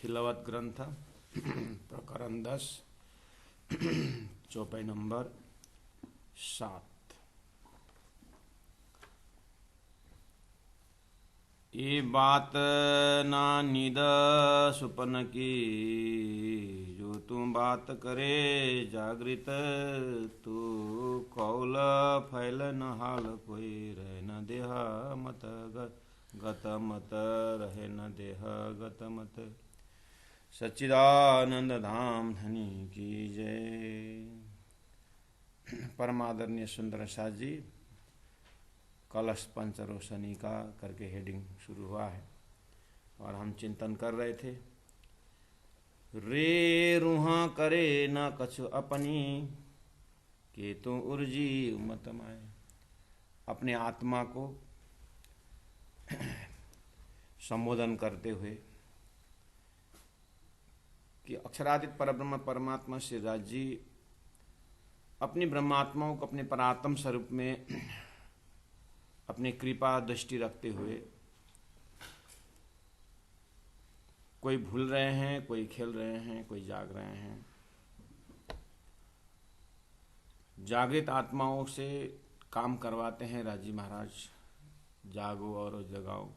खिलवत ग्रंथ प्रकरण 10 चौपाई नंबर 7। ये बात ना निद सुपन की, जो तुम बात करे जागृत, तू कौल फैल न हाल कोई, रह न देह मत गत मत, रहे न देह गत मत। सच्चिदानंद धाम धनी की जय। परमादरणीय सुंदर साथ जी, कलश पंचरोशनी का करके हेडिंग शुरू हुआ है और हम चिंतन कर रहे थे। रे रूहा करे न कछु अपनी, के तू उर्जी मत माए। अपने आत्मा को संबोधन करते हुए कि अक्षरादित परब्रह्म परमात्मा श्री राज जी अपनी ब्रह्मात्माओं को अपने परात्म स्वरूप में अपनी कृपा दृष्टि रखते हुए कोई भूल रहे हैं, कोई खेल रहे हैं, कोई जाग रहे हैं। जागृत आत्माओं से काम करवाते हैं राजी महाराज, जागो और जगाओ।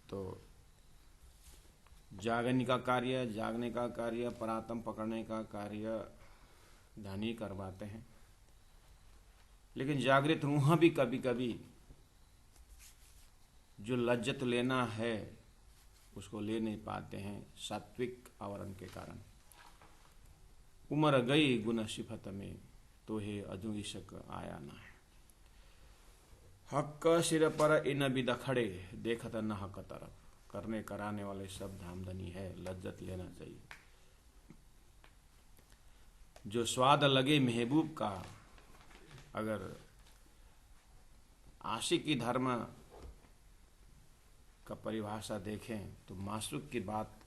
तो जागने का कार्य, जागने का कार्य, परात्म पकड़ने का कार्य धनी करवाते हैं। लेकिन जागृत रूह भी कभी कभी जो लज्जत लेना है उसको ले नहीं पाते हैं सात्विक आवरण के कारण। उमर गई गुण सिफत में, तो हे अजू इशक आया ना है। हक सिर पर इन बिदखड़े, देखत न हक तरफ। करने कराने वाले सब धामधनी है, लज्जत लेना चाहिए। जो स्वाद लगे महबूब का, अगर आशिकी धर्म का परिभाषा देखें तो मासूक की बात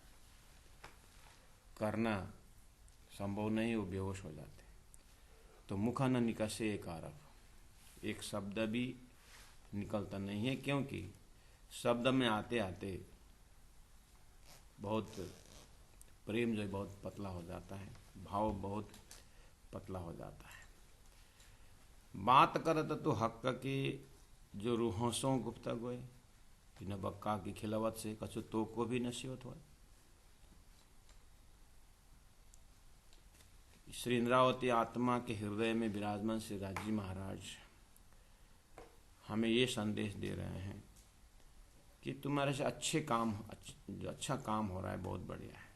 करना संभव नहीं, वो बेहोश हो जाते। तो मुख न निकसे एक आरफ, एक शब्द भी निकलता नहीं है, क्योंकि शब्द में आते आते बहुत प्रेम जो बहुत पतला हो जाता है, भाव बहुत पतला हो जाता है। बात करत तो हक की, जो रूहों गुप्ता गोए, कि न बक्का की खिलवत से कछु तो को भी नसीहत हो। श्री इंद्रावती आत्मा के हृदय में विराजमान श्री राजी महाराज हमें ये संदेश दे रहे हैं कि तुम्हारे से अच्छे काम, जो अच्छा काम हो रहा है बहुत बढ़िया है।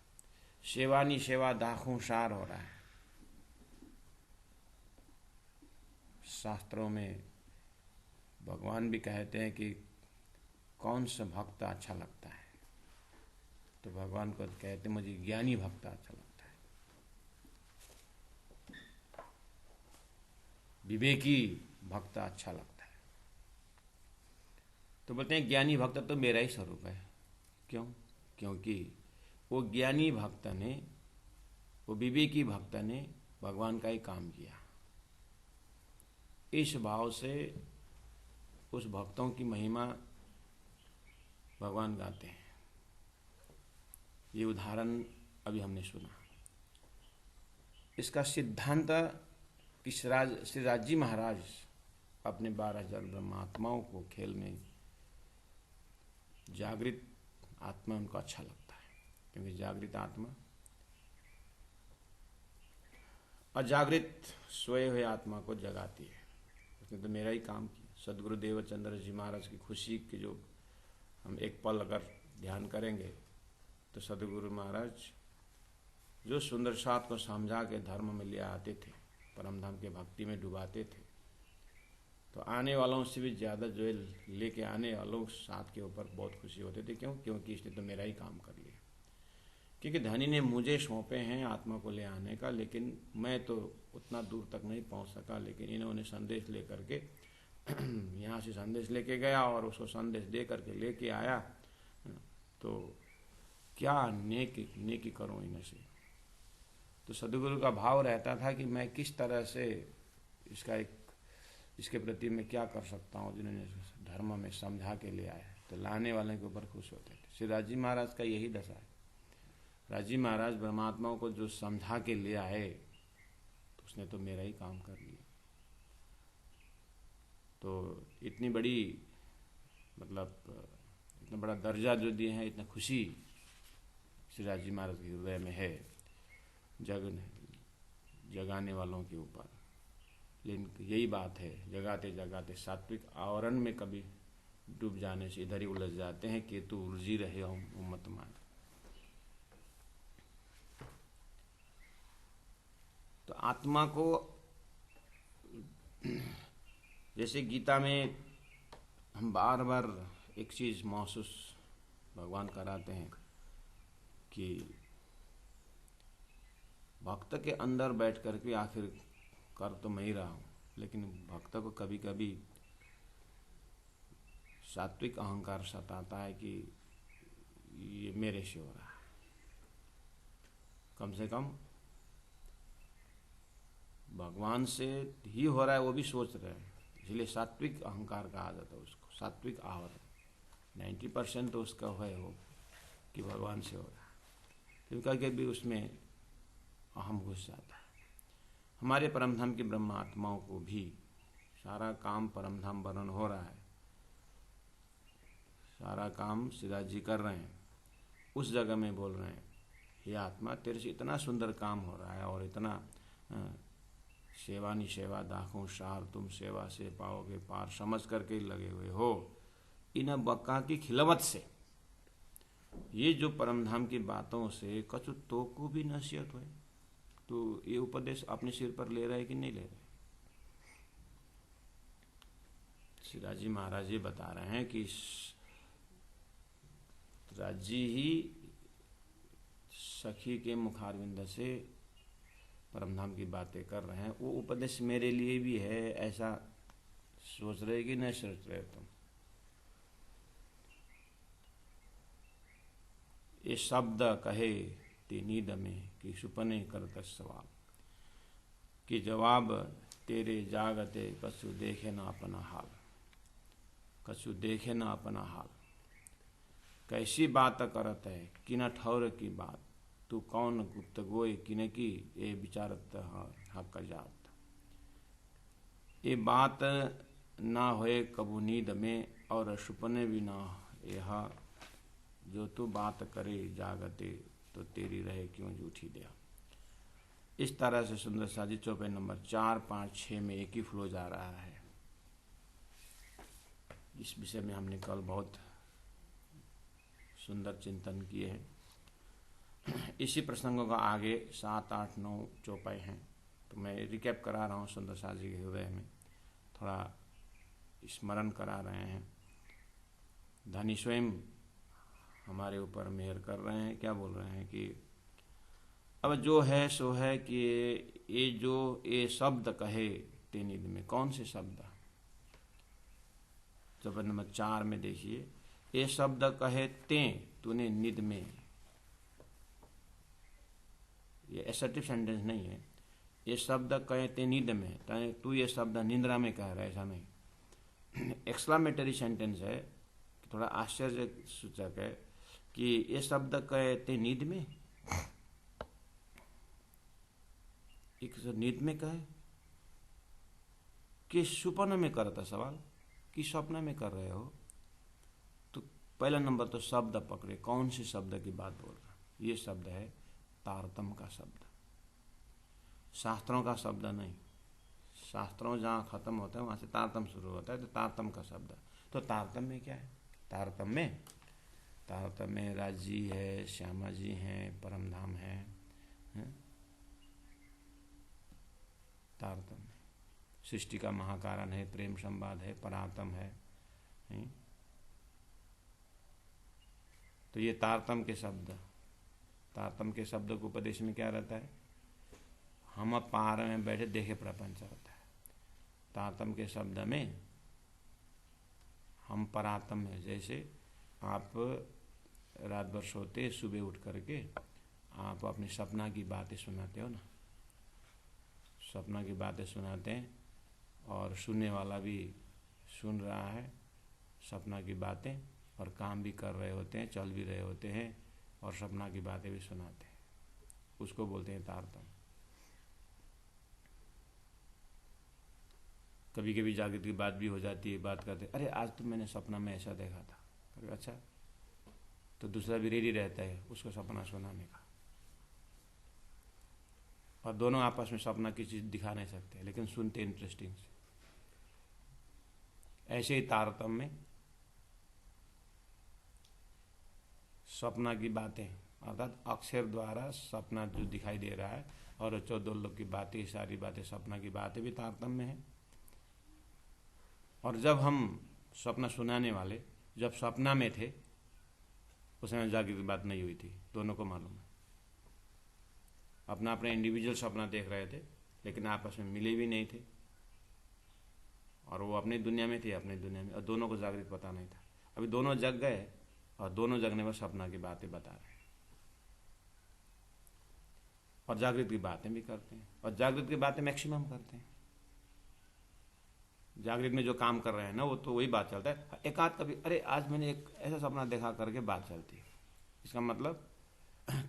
सेवानी सेवा दाखों सार हो रहा है। शास्त्रों में भगवान भी कहते हैं कि कौन सा भक्त अच्छा लगता है, तो भगवान को कहते मुझे ज्ञानी भक्त अच्छा लगता है, विवेकी भक्त अच्छा लगता है। तो बोलते हैं ज्ञानी भक्त तो मेरा ही स्वरूप है। क्यों? क्योंकि वो ज्ञानी भक्त ने, वो विवेकी भक्त ने भगवान का ही काम किया। इस भाव से उस भक्तों की महिमा भगवान गाते हैं। ये उदाहरण अभी हमने सुना। इसका सिद्धांत कि श्री राजी महाराज अपने 12,000 ब्रह्मात्माओं को खेल में, जागृत आत्मा उनको अच्छा लगता है, क्योंकि जागृत आत्मा अजागृत सोए हुए आत्मा को जगाती है। उसने तो मेरा ही काम किया। सदगुरु देवचंद्र जी महाराज की खुशी की जो हम एक पल अगर ध्यान करेंगे तो सदगुरु महाराज जो सुंदर साथ को समझा के धर्म में ले आते थे, परम धाम के भक्ति में डुबाते थे, तो आने वालों से भी ज़्यादा जो है लेके आने वालों साथ के ऊपर बहुत खुशी होते थे। क्यों? क्योंकि इसने तो मेरा ही काम कर लिया। क्योंकि धनी ने मुझे सौंपे हैं आत्मा को ले आने का, लेकिन मैं तो उतना दूर तक नहीं पहुंच सका। लेकिन इन्होंने संदेश ले करके यहाँ से संदेश लेके गया और उसको संदेश दे करके लेके आया, तो क्या नेकी करूँ इन्हें से। तो सदगुरु का भाव रहता था कि मैं किस तरह से इसके प्रति मैं क्या कर सकता हूँ, जिन्होंने धर्म में समझा के ले आया। तो लाने वाले के ऊपर खुश होते थे। श्री राजी महाराज का यही दशा है। राजी महाराज ब्रह्मात्माओं को जो समझा के ले आए तो उसने तो मेरा ही काम कर लिया। तो इतनी बड़ी मतलब इतना बड़ा दर्जा जो दिए हैं, इतना खुशी श्री राजी महाराज के हृदय में है जगाने वालों के ऊपर। लेकिन यही बात है, जगाते जगाते सात्विक आवरण में कभी डूब जाने से इधर ही उलझ जाते हैं। केतु उलझी रहे हो मत मान। तो आत्मा को जैसे गीता में हम बार बार एक चीज महसूस भगवान कराते हैं कि भक्त के अंदर बैठ करके आखिर कर तो मैं ही रहा हूँ, लेकिन भक्त को कभी कभी सात्विक अहंकार सताता है कि ये मेरे से हो रहा है। कम से कम भगवान से ही हो रहा है वो भी सोच रहे हैं, इसलिए सात्विक अहंकार कहा जाता है उसको, सात्विक आवरण। 90% तो उसका है वो कि भगवान से हो रहा है, क्योंकि कभी उसमें अहम घुस जाता है। हमारे परमधाम की ब्रह्म आत्माओं को भी सारा काम परमधाम वर्ण हो रहा है, सारा काम श्रीराज जी कर रहे हैं। उस जगह में बोल रहे हैं, हे आत्मा तेरे से इतना सुंदर काम हो रहा है और इतना सेवा निसेवा दाखों सार तुम सेवा से पाओगे पार समझ करके लगे हुए हो। इन बक्का की खिलवत से, ये जो परमधाम की बातों से कछु तो को भी नसीहत हुए। तो ये उपदेश अपने सिर पर ले रहे कि नहीं ले रहे? श्री राजी महाराज जी बता रहे हैं कि राजी ही सखी के मुखारविंद से परमधाम की बातें कर रहे हैं। वो उपदेश मेरे लिए भी है, ऐसा सोच रहे कि नहीं सोच रहे तुम? ये शब्द कहे ते नींद में कि सुपने करत सवाल, कि जवाब तेरे जागते कछु देखे ना अपना हाल, कछु देखे ना अपना हाल। कैसी बात करत है किन ठौर की बात, तू कौन गुप्त गोय किन की ये विचारत हक जात। ये बात ना होए कबू नींद में और सुपने भी ना यह, जो तू बात करे जागते तो तेरी रहे क्यों झूठी दे। इस तरह से सुंदर साजी चौपाई नंबर 4, 5, 6 में एक ही फ्लो जा रहा है। इस विषय में हमने कल बहुत सुंदर चिंतन किए हैं। इसी प्रसंगों का आगे 7, 8, 9 चौपाई हैं, तो मैं रिकैप करा रहा हूँ। सुंदर साजी के हृदय में थोड़ा स्मरण करा रहे हैं। धनी स्वयं हमारे ऊपर मेहर कर रहे हैं। क्या बोल रहे हैं कि अब जो है सो है कि ये जो ये शब्द कहे ते निध में, कौन से शब्द? चौपाई नंबर 4 में देखिए, ये शब्द कहे ते तूने निध में। ये एसर्टिव सेंटेंस नहीं है। ये शब्द कहे ते निध में, तू ये शब्द निंद्रा में कह रहा है, ऐसा नहीं। एक्सक्लामेटरी सेंटेंस है, थोड़ा आश्चर्य सूचक है कि ये शब्द कहे ते नींद में, एक नींद में कहे कि सुपन में करता सवाल कि स्वप्न में कर रहे हो। तो पहला नंबर तो शब्द पकड़े, कौन से शब्द की बात बोल रहा? ये शब्द है तारतम का शब्द, शास्त्रों का शब्द नहीं। शास्त्रों जहाँ खत्म होता है वहां से तारतम शुरू होता है, तो तारतम का शब्द। तो तारतम में क्या है? तारतम में राज जी है, श्यामा जी हैं, परमधाम है। तारतम में सृष्टि का महाकारण है, प्रेम संवाद है, परातम है। तो ये तारतम के शब्द, तारतम के शब्द को उपदेश में क्या रहता है? हम पार में बैठे देखे प्रपंच होता है। तारतम के शब्द में हम परातम में, जैसे आप रात भर सोते, सुबह उठ करके आप अपने सपना की बातें सुनाते हो ना, सपना की बातें सुनाते हैं और सुनने वाला भी सुन रहा है सपना की बातें, और काम भी कर रहे होते हैं, चल भी रहे होते हैं और सपना की बातें भी सुनाते हैं। उसको बोलते हैं तारतम्य। कभी कभी जागृत की बात भी हो जाती है, बात करते, अरे आज तो मैंने सपना में ऐसा देखा था। अरे अच्छा, तो दूसरा भी रेडी रहता है उसको सपना सुनाने का, और दोनों आपस में सपना की चीज दिखा नहीं सकते, लेकिन सुनते इंटरेस्टिंग से। ऐसे ही तारतम्य में सपना की बातें, अर्थात अक्षर द्वारा सपना जो दिखाई दे रहा है, और 14 लोग की बातें, सारी बातें सपना की बातें भी तारतम्य है। और जब हम सपना सुनाने वाले जब सपना में थे, उस समय जागृत की बात नहीं हुई थी, दोनों को मालूम है। अपना अपना इंडिविजुअल सपना देख रहे थे, लेकिन आपस में मिले भी नहीं थे, और वो अपनी दुनिया में थे, अपनी दुनिया में, और दोनों को जागृत पता नहीं था। अभी दोनों जग गए, और दोनों जगने में सपना की बातें बता रहे हैं, और जागृत की बातें भी करते हैं, और जागृत की बातें मैक्सिमम करते हैं। जागृत में जो काम कर रहे हैं ना, वो तो वही बात चलता है। एक आध कभी, अरे आज मैंने एक ऐसा सपना देखा करके बात चलती है। इसका मतलब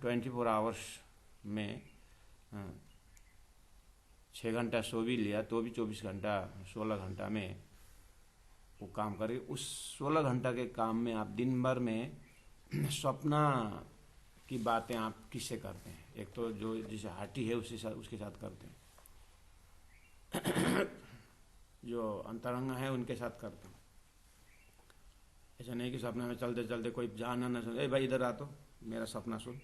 24 आवर्स में 6 घंटा सो भी लिया तो भी 24 घंटा, 16 घंटा में वो काम करे। उस 16 घंटा के काम में आप दिन भर में सपना की बातें आप किससे करते हैं? एक तो जो जिसे हार्टी है उसके साथ करते हैं, जो अंतरंग है उनके साथ करते हैं। ऐसा नहीं कि सपना में चलते चलते कोई जाना ना सुन, ए भाई इधर आ तो मेरा सपना सुन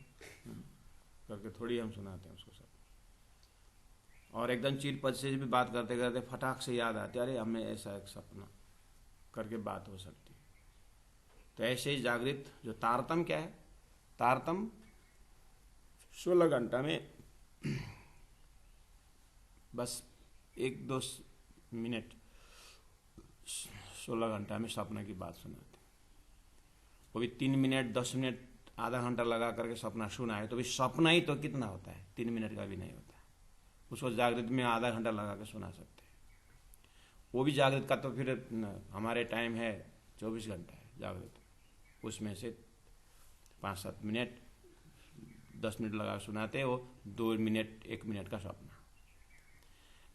करके थोड़ी हम सुनाते हैं उसको सब। और एकदम चीट-पट से भी बात करते करते फटाक से याद आती है, अरे हमें ऐसा एक सपना करके बात हो सकती है। तो ऐसे ही जागृत जो तारतम्य क्या है, तारतम्य 16 घंटा में बस 1-2 मिनट 16 घंटा में सपना की बात सुनाते। वो भी 3 मिनट 10 मिनट आधा घंटा लगा करके सपना सुनाए तो भी सपना ही तो कितना होता है, 3 मिनट का भी नहीं होता है। उसको जागृत में आधा घंटा लगा कर सुना सकते हैं। वो भी जागृत का तो फिर हमारे टाइम है 24 घंटा है जागृत, उसमें से 5-7 मिनट 10 मिनट लगा सुनाते हैं, वो 2 मिनट 1 मिनट का सपना।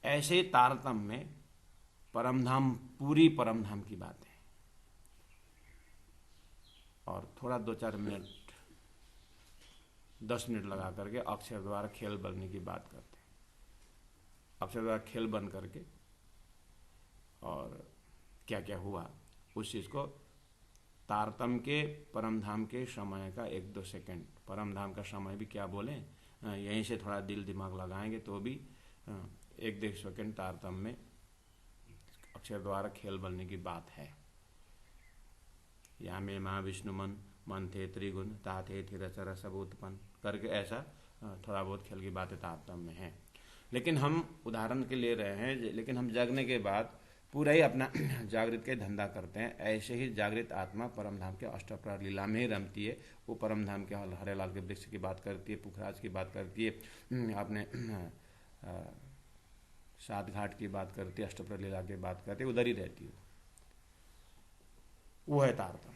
ऐसे ही तारतम्य में परमधाम, पूरी परमधाम की बात है, और थोड़ा 2-4 मिनट 10 मिनट लगा करके अक्षर द्वारा खेल बनने की बात करते हैं। अक्षर द्वारा खेल बन करके और क्या क्या हुआ उस चीज को तारतम्य के परमधाम के समय का 1-2 सेकंड, परमधाम का समय भी क्या बोलें, यहीं से थोड़ा दिल दिमाग लगाएंगे तो भी 1-1 सेकंड तारतम्य में अक्षर द्वारा खेल बनने की बात है। या में महाविष्णु मन थे त्रिगुण ताथे थिरचर सब उत्पन्न करके ऐसा थोड़ा बहुत खेल की बातें तारतम्य में है। लेकिन हम उदाहरण के ले रहे हैं, लेकिन हम जागने के बाद पूरा ही अपना जागृत के धंधा करते हैं। ऐसे ही जागृत आत्मा परमधाम के अष्टप्रहर लीला में ही रमती है। वो परमधाम के हरेलाल के वृक्ष की बात करती है, पुखराज की बात करती है, अपने 7 घाट की बात करती है, अष्टप्रहर लीला की बात करती है, उधर ही रहती है। वो है तारतम्य।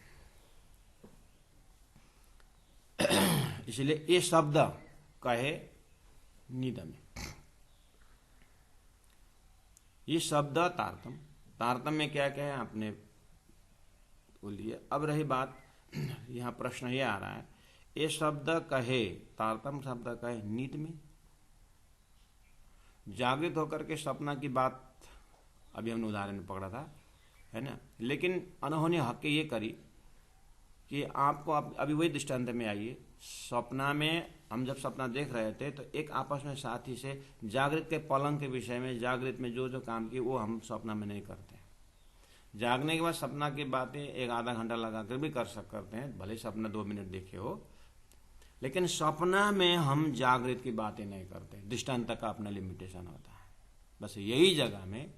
इसलिए ये शब्द कहे निदमे, ये शब्द तारतम्य। तारतम्य में क्या क्या है आपने बोलिए। अब रही बात, यहाँ प्रश्न ये आ रहा है, ये शब्द कहे, तारतम्य शब्द कहे नींद में, जागृत होकर के सपना की बात अभी हमने उदाहरण पकड़ा था, है ना। लेकिन अनहोनी हक ये करी कि आपको अभी वही दृष्टांत में आइए, सपना में हम जब सपना देख रहे थे तो एक आपस में साथी से जागृत के पलंग के विषय में, जागृत में जो जो काम किए वो हम सपना में नहीं करते। जागने के बाद सपना की बातें 1-आधा घंटा लगा कर भी करते हैं, भले सपना 2 मिनट देखे हो, लेकिन सपना में हम जागृत की बातें नहीं करते। दृष्टांत का अपना लिमिटेशन होता है। बस यही जगह में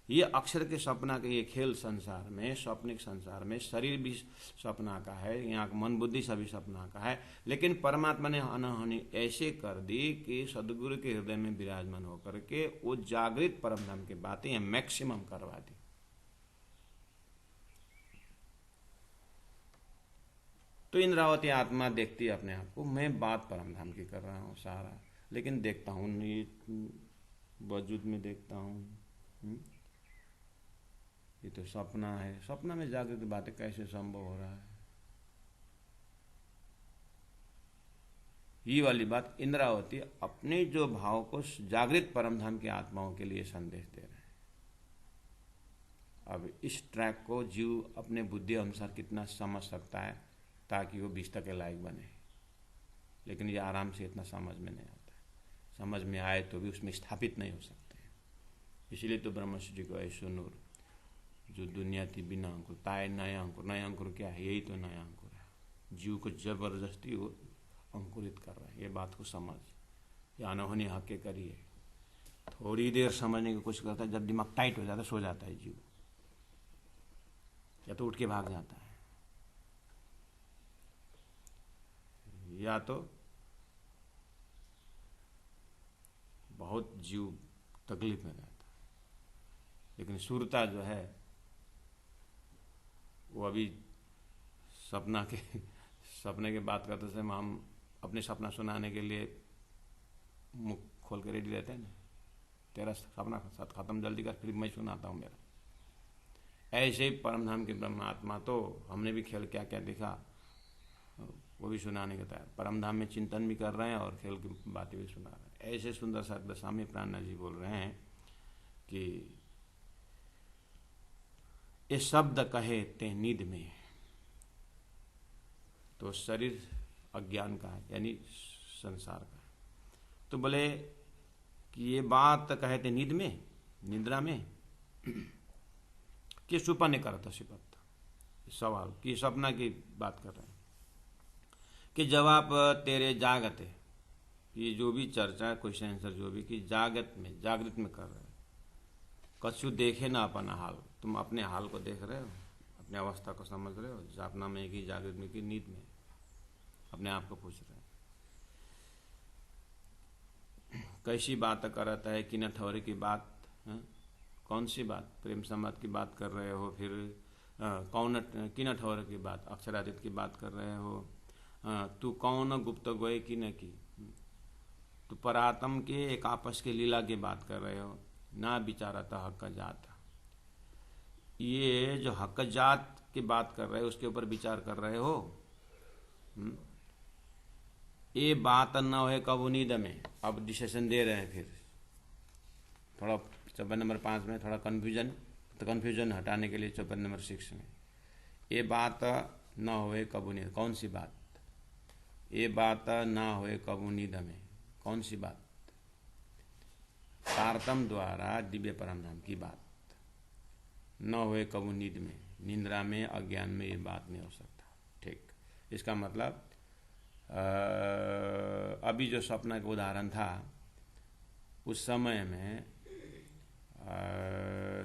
ये अक्षर के सपना के ये खेल संसार में, स्वप्निक संसार में शरीर भी सपना का है, यहाँ मन बुद्धि सभी सपना का है, लेकिन परमात्मा ने अनहोनी ऐसे कर दी कि सदगुरु के हृदय में विराजमान होकर के वो जागृत परमधाम की बातें मैक्सिमम करवा दी। तो इंद्रावती आत्मा देखती है अपने आप को, मैं बात परमधाम की कर रहा हूँ सारा, लेकिन देखता हूँ ये वजूद में देखता हूँ ये तो सपना है, सपना में जागृत बातें कैसे संभव हो रहा है। ये वाली बात इंद्रावती अपने जो भाव को जागृत परमधाम की आत्माओं के लिए संदेश दे रहे हैं। अब इस ट्रैक को जीव अपने बुद्धि अनुसार कितना समझ सकता है ताकि वो विष्टा के लायक बने, लेकिन ये आराम से इतना समझ में नहीं आता है। समझ में आए तो भी उसमें स्थापित नहीं हो सकते। इसलिए तो ब्रह्मश्री जी को ऐसो नूर जो दुनिया थी बिना अंकुर ताए नया अंकुर, नया अंकुर क्या है, यही तो नया अंकुर है। जीव को जबरदस्ती वो अंकुरित कर रहा है। ये बात को समझ, या अनहोनी हक के करिए। थोड़ी देर समझने की कोशिश करता है, जब दिमाग टाइट हो जाता है सो जाता है जीव, या तो उठ के भाग जाता है, या तो बहुत जीव तकलीफ में रहता है। लेकिन सुरता जो है वो अभी सपने की बात करते समय हम अपने सपना सुनाने के लिए मुख खोल के रेडी रहते हैं ना, तेरा सपना खत्म जल्दी कर फिर मैं सुनाता हूँ मेरा। ऐसे ही परमधाम के ब्रह्मात्मा तो हमने भी खेल क्या क्या देखा वो भी सुनाने के तैयार, परमधाम में चिंतन भी कर रहे हैं और खेल की बातें भी सुना रहे हैं। ऐसे सुंदर सा दशामी प्राणनाथ जी बोल रहे हैं कि ये शब्द कहे ते नींद में, तो शरीर अज्ञान का है यानी संसार का है। तो बोले कि ये बात कहे थे नींद में, निद्रा में कि सुपने करता सिपत्ता, सवाल कि सपना की बात कर रहे हैं कि जब आप तेरे जागते, ये जो भी चर्चा क्वेश्चन आंसर जो भी कि जागृत में कर रहे हो, कछु देखे ना अपना हाल, तुम अपने हाल को देख रहे हो, अपने अवस्था को समझ रहे हो, जापना में कि जागृत में कि नींद में, अपने आप को पूछ रहे हो। कैसी बात करता है कि न ठौरे की बात है? कौन सी बात, प्रेम संबंध की बात कर रहे हो, फिर कौन किन ठौरे की बात, अक्षरादित की बात कर रहे हो, तू कौन गुप्त गोए की न की, तो परात्म के एक आपस के लीला की बात कर रहे हो, ना विचारता हक जात। ये जो हक जात की बात कर रहे हो उसके ऊपर विचार कर रहे हो। ये बात न हो कब नींद में। अब डिसीजन दे रहे हैं, फिर थोड़ा चौपन नंबर 5 में थोड़ा कन्फ्यूजन, तो कन्फ्यूजन हटाने के लिए चौपन नंबर 6 में ये बात न होए कब नींद, कौन सी बात, ये बात न होए कब नींद में, कौन सी बात, तारतम द्वारा दिव्य परमधाम की बात न होए कब नींद में, निंद्रा में अज्ञान में ये बात नहीं हो सकता। ठीक, इसका मतलब अभी जो सपना का उदाहरण था उस समय में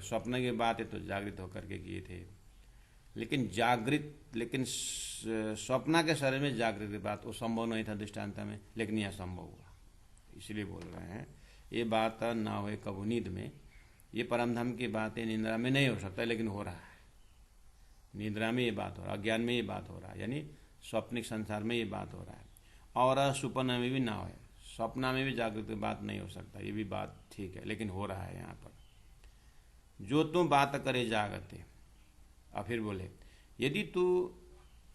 स्वप्न की बातें तो जागृत होकर के किए थे, लेकिन स्वप्न के शरीर में जागृत की बात वो संभव नहीं था दृष्टांत में, लेकिन यह संभव हुआ। इसलिए बोल रहे हैं ये बात ना होए कब नींद में, ये परमधाम की बातें निंद्रा में नहीं हो सकता, लेकिन हो रहा है। निद्रा में ये बात हो रहा है, अज्ञान में ये बात हो रहा है, यानी स्वप्निक संसार में ये बात हो रहा है। और सुपना में भी ना हो, सपना में भी जागृत की बात नहीं हो सकता, ये भी बात ठीक है, लेकिन हो रहा है यहाँ पर। जो तुम बात करे जागते, और फिर बोले यदि तू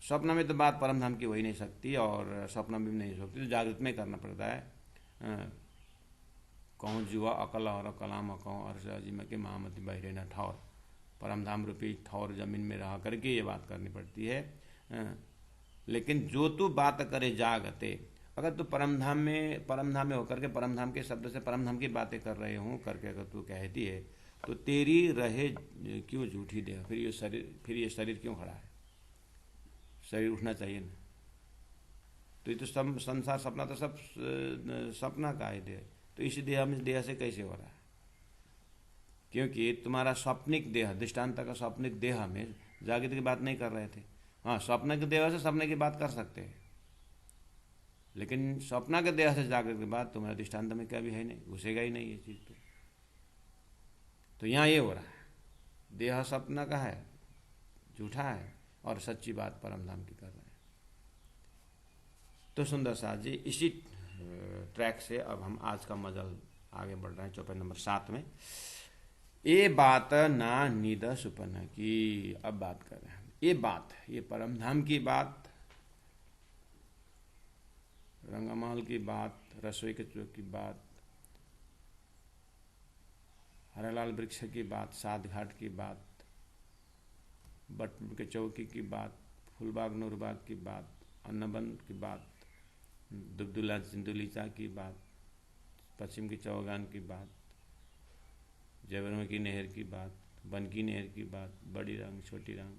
स्वप्न में तो बात परमधाम की हो ही नहीं सकती और स्वप्न में भी नहीं हो सकती, तो जागृत में करना पड़ता है। कहूँ जुआ अकल और कलाम कहूँ अर्श अजीम के महामती बहरे न ठौर, परमधाम रूपी ठौर जमीन में रह करके ये बात करनी पड़ती है। लेकिन जो तू बात करे जागते, अगर तू परमधाम में होकर के परमधाम के शब्द से परमधाम की बातें कर रहे हूँ करके अगर तू कहती है, तो तेरी रहे क्यों झूठी देह, फिर ये शरीर क्यों खड़ा है, शरीर उठना चाहिए ना। तो ये तो सब संसार सपना तो सब सपना का है देह, तो इस देह से कैसे हो रहा है, क्योंकि तुम्हारा स्वप्निक देह, दृष्टांत का स्वप्निक देह में जागृत की बात नहीं कर रहे थे। हाँ, स्वप्न के देह से सपने की बात कर सकते हैं, लेकिन स्वप्न के देह से जागृत की बात तुम्हारे दृष्टांत में क्या भी है नहीं, घुसेगा ही नहीं ये चीज। तो यहाँ ये हो रहा है, देह सपना का है, झूठा है, और सच्ची बात परमधाम की कर रहे हैं। तो सुंदर साथ जी इसी ट्रैक से अब हम आज का मजल आगे बढ़ रहे हैं चौपाई नंबर 7 में। ये बात ना नीद सुपन की, अब बात कर रहे हैं ये बात, ये परम धाम की बात, रंगमहल की बात, रसोई के चौक की बात, हरेलाल वृक्ष की बात, सात घाट की बात, बट के चौकी की बात, फूलबाग नूरबाग की बात, अन्नबन की बात, दुबदुला सिंधुलीचा की बात, पश्चिम की चौगान की बात, जयवरों की नहर की बात, बन की नहर की बात, बड़ी रंग छोटी रंग,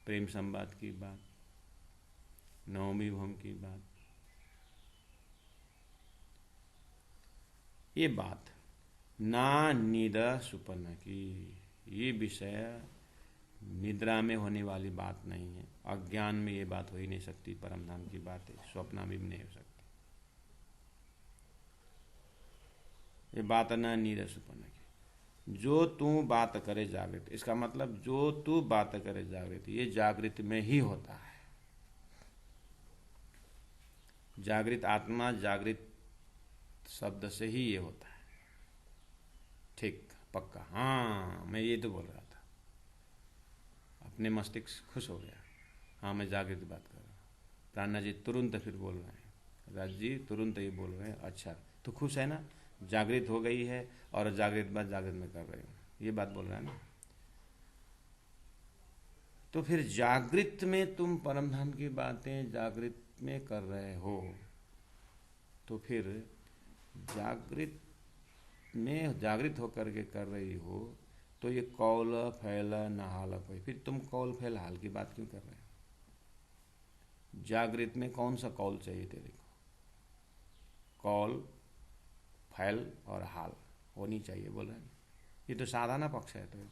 प्रेम संवाद की बात, नवमी भूम की बात, ये बात ना नींद सुपन्न की, ये विषय निद्रा में होने वाली बात नहीं है, अज्ञान में ये बात हो ही नहीं सकती, परम धाम की बात है, स्वप्न में भी नहीं हो सकती। ये बात ना नींद सुपन्न की, जो तू बात करे जागृत, इसका मतलब जो तू बात करे जागृत, ये जागृत में ही होता है। जागृत आत्मा, जागृत शब्द से ही ये होता है। ठीक, पक्का, हाँ मैं ये तो बोल रहा था, अपने मस्तिष्क खुश हो गया, हाँ मैं जागृत बात कर रहा हूँ। प्राणा जी तुरंत फिर बोल रहे हैं, राज जी तुरंत ये बोल रहे हैं, अच्छा तो खुश है ना, जागृत हो गई है और जागृत बात जागृत में कर रहे हो, ये बात बोल रहा है ना। तो फिर जागृत में तुम परमधाम की बातें जागृत में कर रहे हो, तो फिर जागृत में जागृत होकर के कर रही हो, तो ये कौल फैल नहाल कोई, फिर तुम कौल फैल हाल की बात क्यों कर रहे हो? जागृत में कौन सा कौल चाहिए तेरे को? कौल फैल और हाल होनी चाहिए, बोल रहे हैं। ये तो साधारण पक्ष है, तो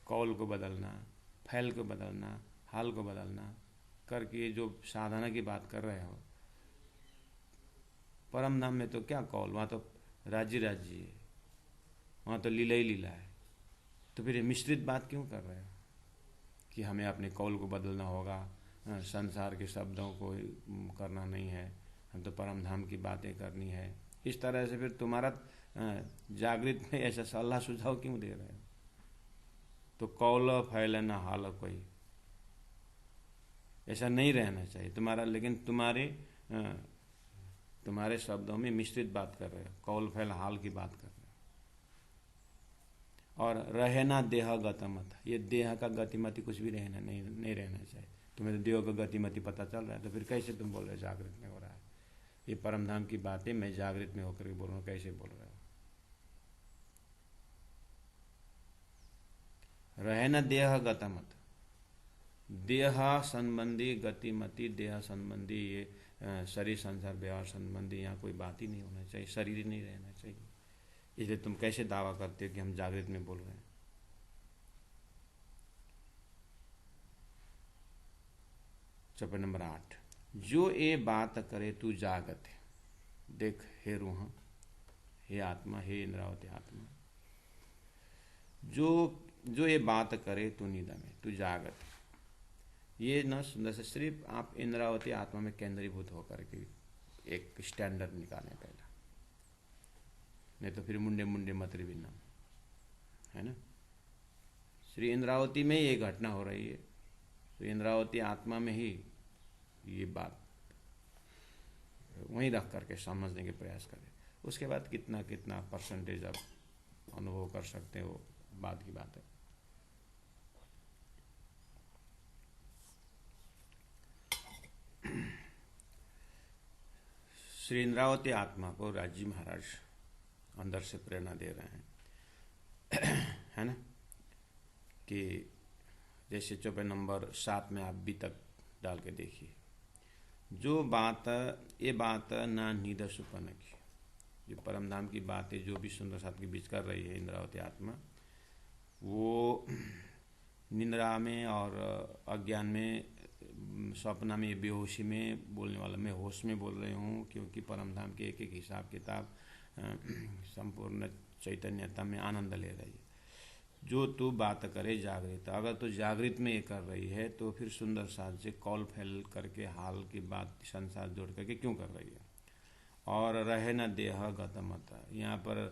कौल को बदलना, फैल को बदलना, हाल को बदलना करके जो साधना की बात कर रहे हो, परम धाम में तो क्या कौल, वहाँ तो राज्य राज्य है, वहाँ तो लीला ही लीला है, तो फिर मिश्रित बात क्यों कर रहे हो कि हमें अपने कौल को बदलना होगा, संसार के शब्दों को करना नहीं है, हम तो परम धाम की बातें करनी है। इस तरह से फिर तुम्हारा जागृत में ऐसा सलाह सुझाव क्यों दे रहे हो? तो कौल फैल न हाल कोई, ऐसा नहीं रहना चाहिए तुम्हारा, लेकिन तुम्हारे शब्दों में मिश्रित बात कर रहे हो, कौल फैल हाल की बात कर रहे हो। और रहना देह गतमत, ये देह का गतिमति कुछ भी रहना नहीं रहना चाहिए। तुम्हें तो देह का गतिमति पता चल रहा है, तो फिर कैसे तुम बोल रहे हो जागृत में हो रहा है? ये परमधाम की बातें मैं जागृत में होकर के बोल रहा हूँ, कैसे बोल रहे हो? रहना देह गतमत, देह संबंधी गतिमति, देह संबंधी ये शरीर संसार व्यवहार संबंधी यहाँ कोई बात ही नहीं होना चाहिए, शरीर ही नहीं रहना चाहिए। इसलिए तुम कैसे दावा करते हो कि हम जागृत में बोल रहे हैं? चौपाई नंबर 8, जो ये बात करे तू जागत है, देख हे रूह, हे आत्मा, हे इंद्रावती आत्मा, जो ये बात करे तू निदा में, तू जागत है, ये न सुंदर से सिर्फ आप इंद्रावती आत्मा में केंद्रीभूत होकर के एक स्टैंडर्ड निकालें पहला, नहीं तो फिर मुंडे मुंडे मतरी भिन्न है ना। श्री इंद्रावती में ये घटना हो रही है, तो इंद्रावती आत्मा में ही ये बात वहीं रख करके समझने के प्रयास करें। उसके बाद कितना कितना परसेंटेज आप अनुभव कर सकते हो, बात की बात है। श्री इंद्रावती आत्मा को राजी महाराज अंदर से प्रेरणा दे रहे हैं है ना, कि जैसे चौपाई नंबर 7 में आप बी तक डाल के देखिए, जो बात ये बात ना नींद सुपन की, जो परमधाम की बातें जो भी सुंदर साथ के बीच कर रही है इंद्रावती आत्मा, वो निंद्रा में और अज्ञान में, स्वप्न में, बेहोशी में बोलने वाला, मैं होश में बोल रही हूँ, क्योंकि परमधाम के एक एक हिसाब किताब संपूर्ण चैतन्यता में आनंद ले रही है। जो तू बात करे जागृत, अगर तू जागृत में ये कर रही है तो फिर सुंदर साथ से कॉल फैल करके हाल की बात संसार जोड़ करके क्यों कर रही है। और रहे न देह गतमत, यहाँ पर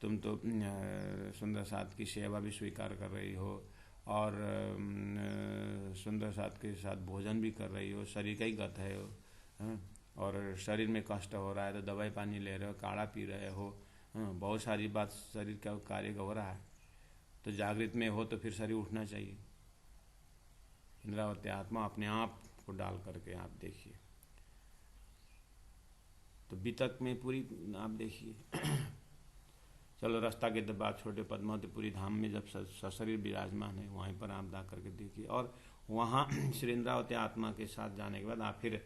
तुम तो सुंदर साथ की सेवा भी स्वीकार कर रही हो और सुंदर साथ के साथ भोजन भी कर रही हो, शरीर का ही गत है हो, हाँ? और शरीर में कष्ट हो रहा है तो दवाई पानी ले रहे हो, काढ़ा पी रहे हो, हाँ? बहुत सारी बात शरीर का कार्य का हो रहा है। तो जागृत में हो तो फिर शरीर उठना चाहिए। इंद्रावती आत्मा अपने आप को डाल करके आप देखिए। तो बीतक में पूरी आप देखिए चलो रास्ता के बाद छोटे पद्मावतीपुरी धाम में जब सशरीर विराजमान है वहीं पर आप जा करके देखिए। और वहाँ श्री इंद्रावती आत्मा के साथ जाने के बाद आप फिर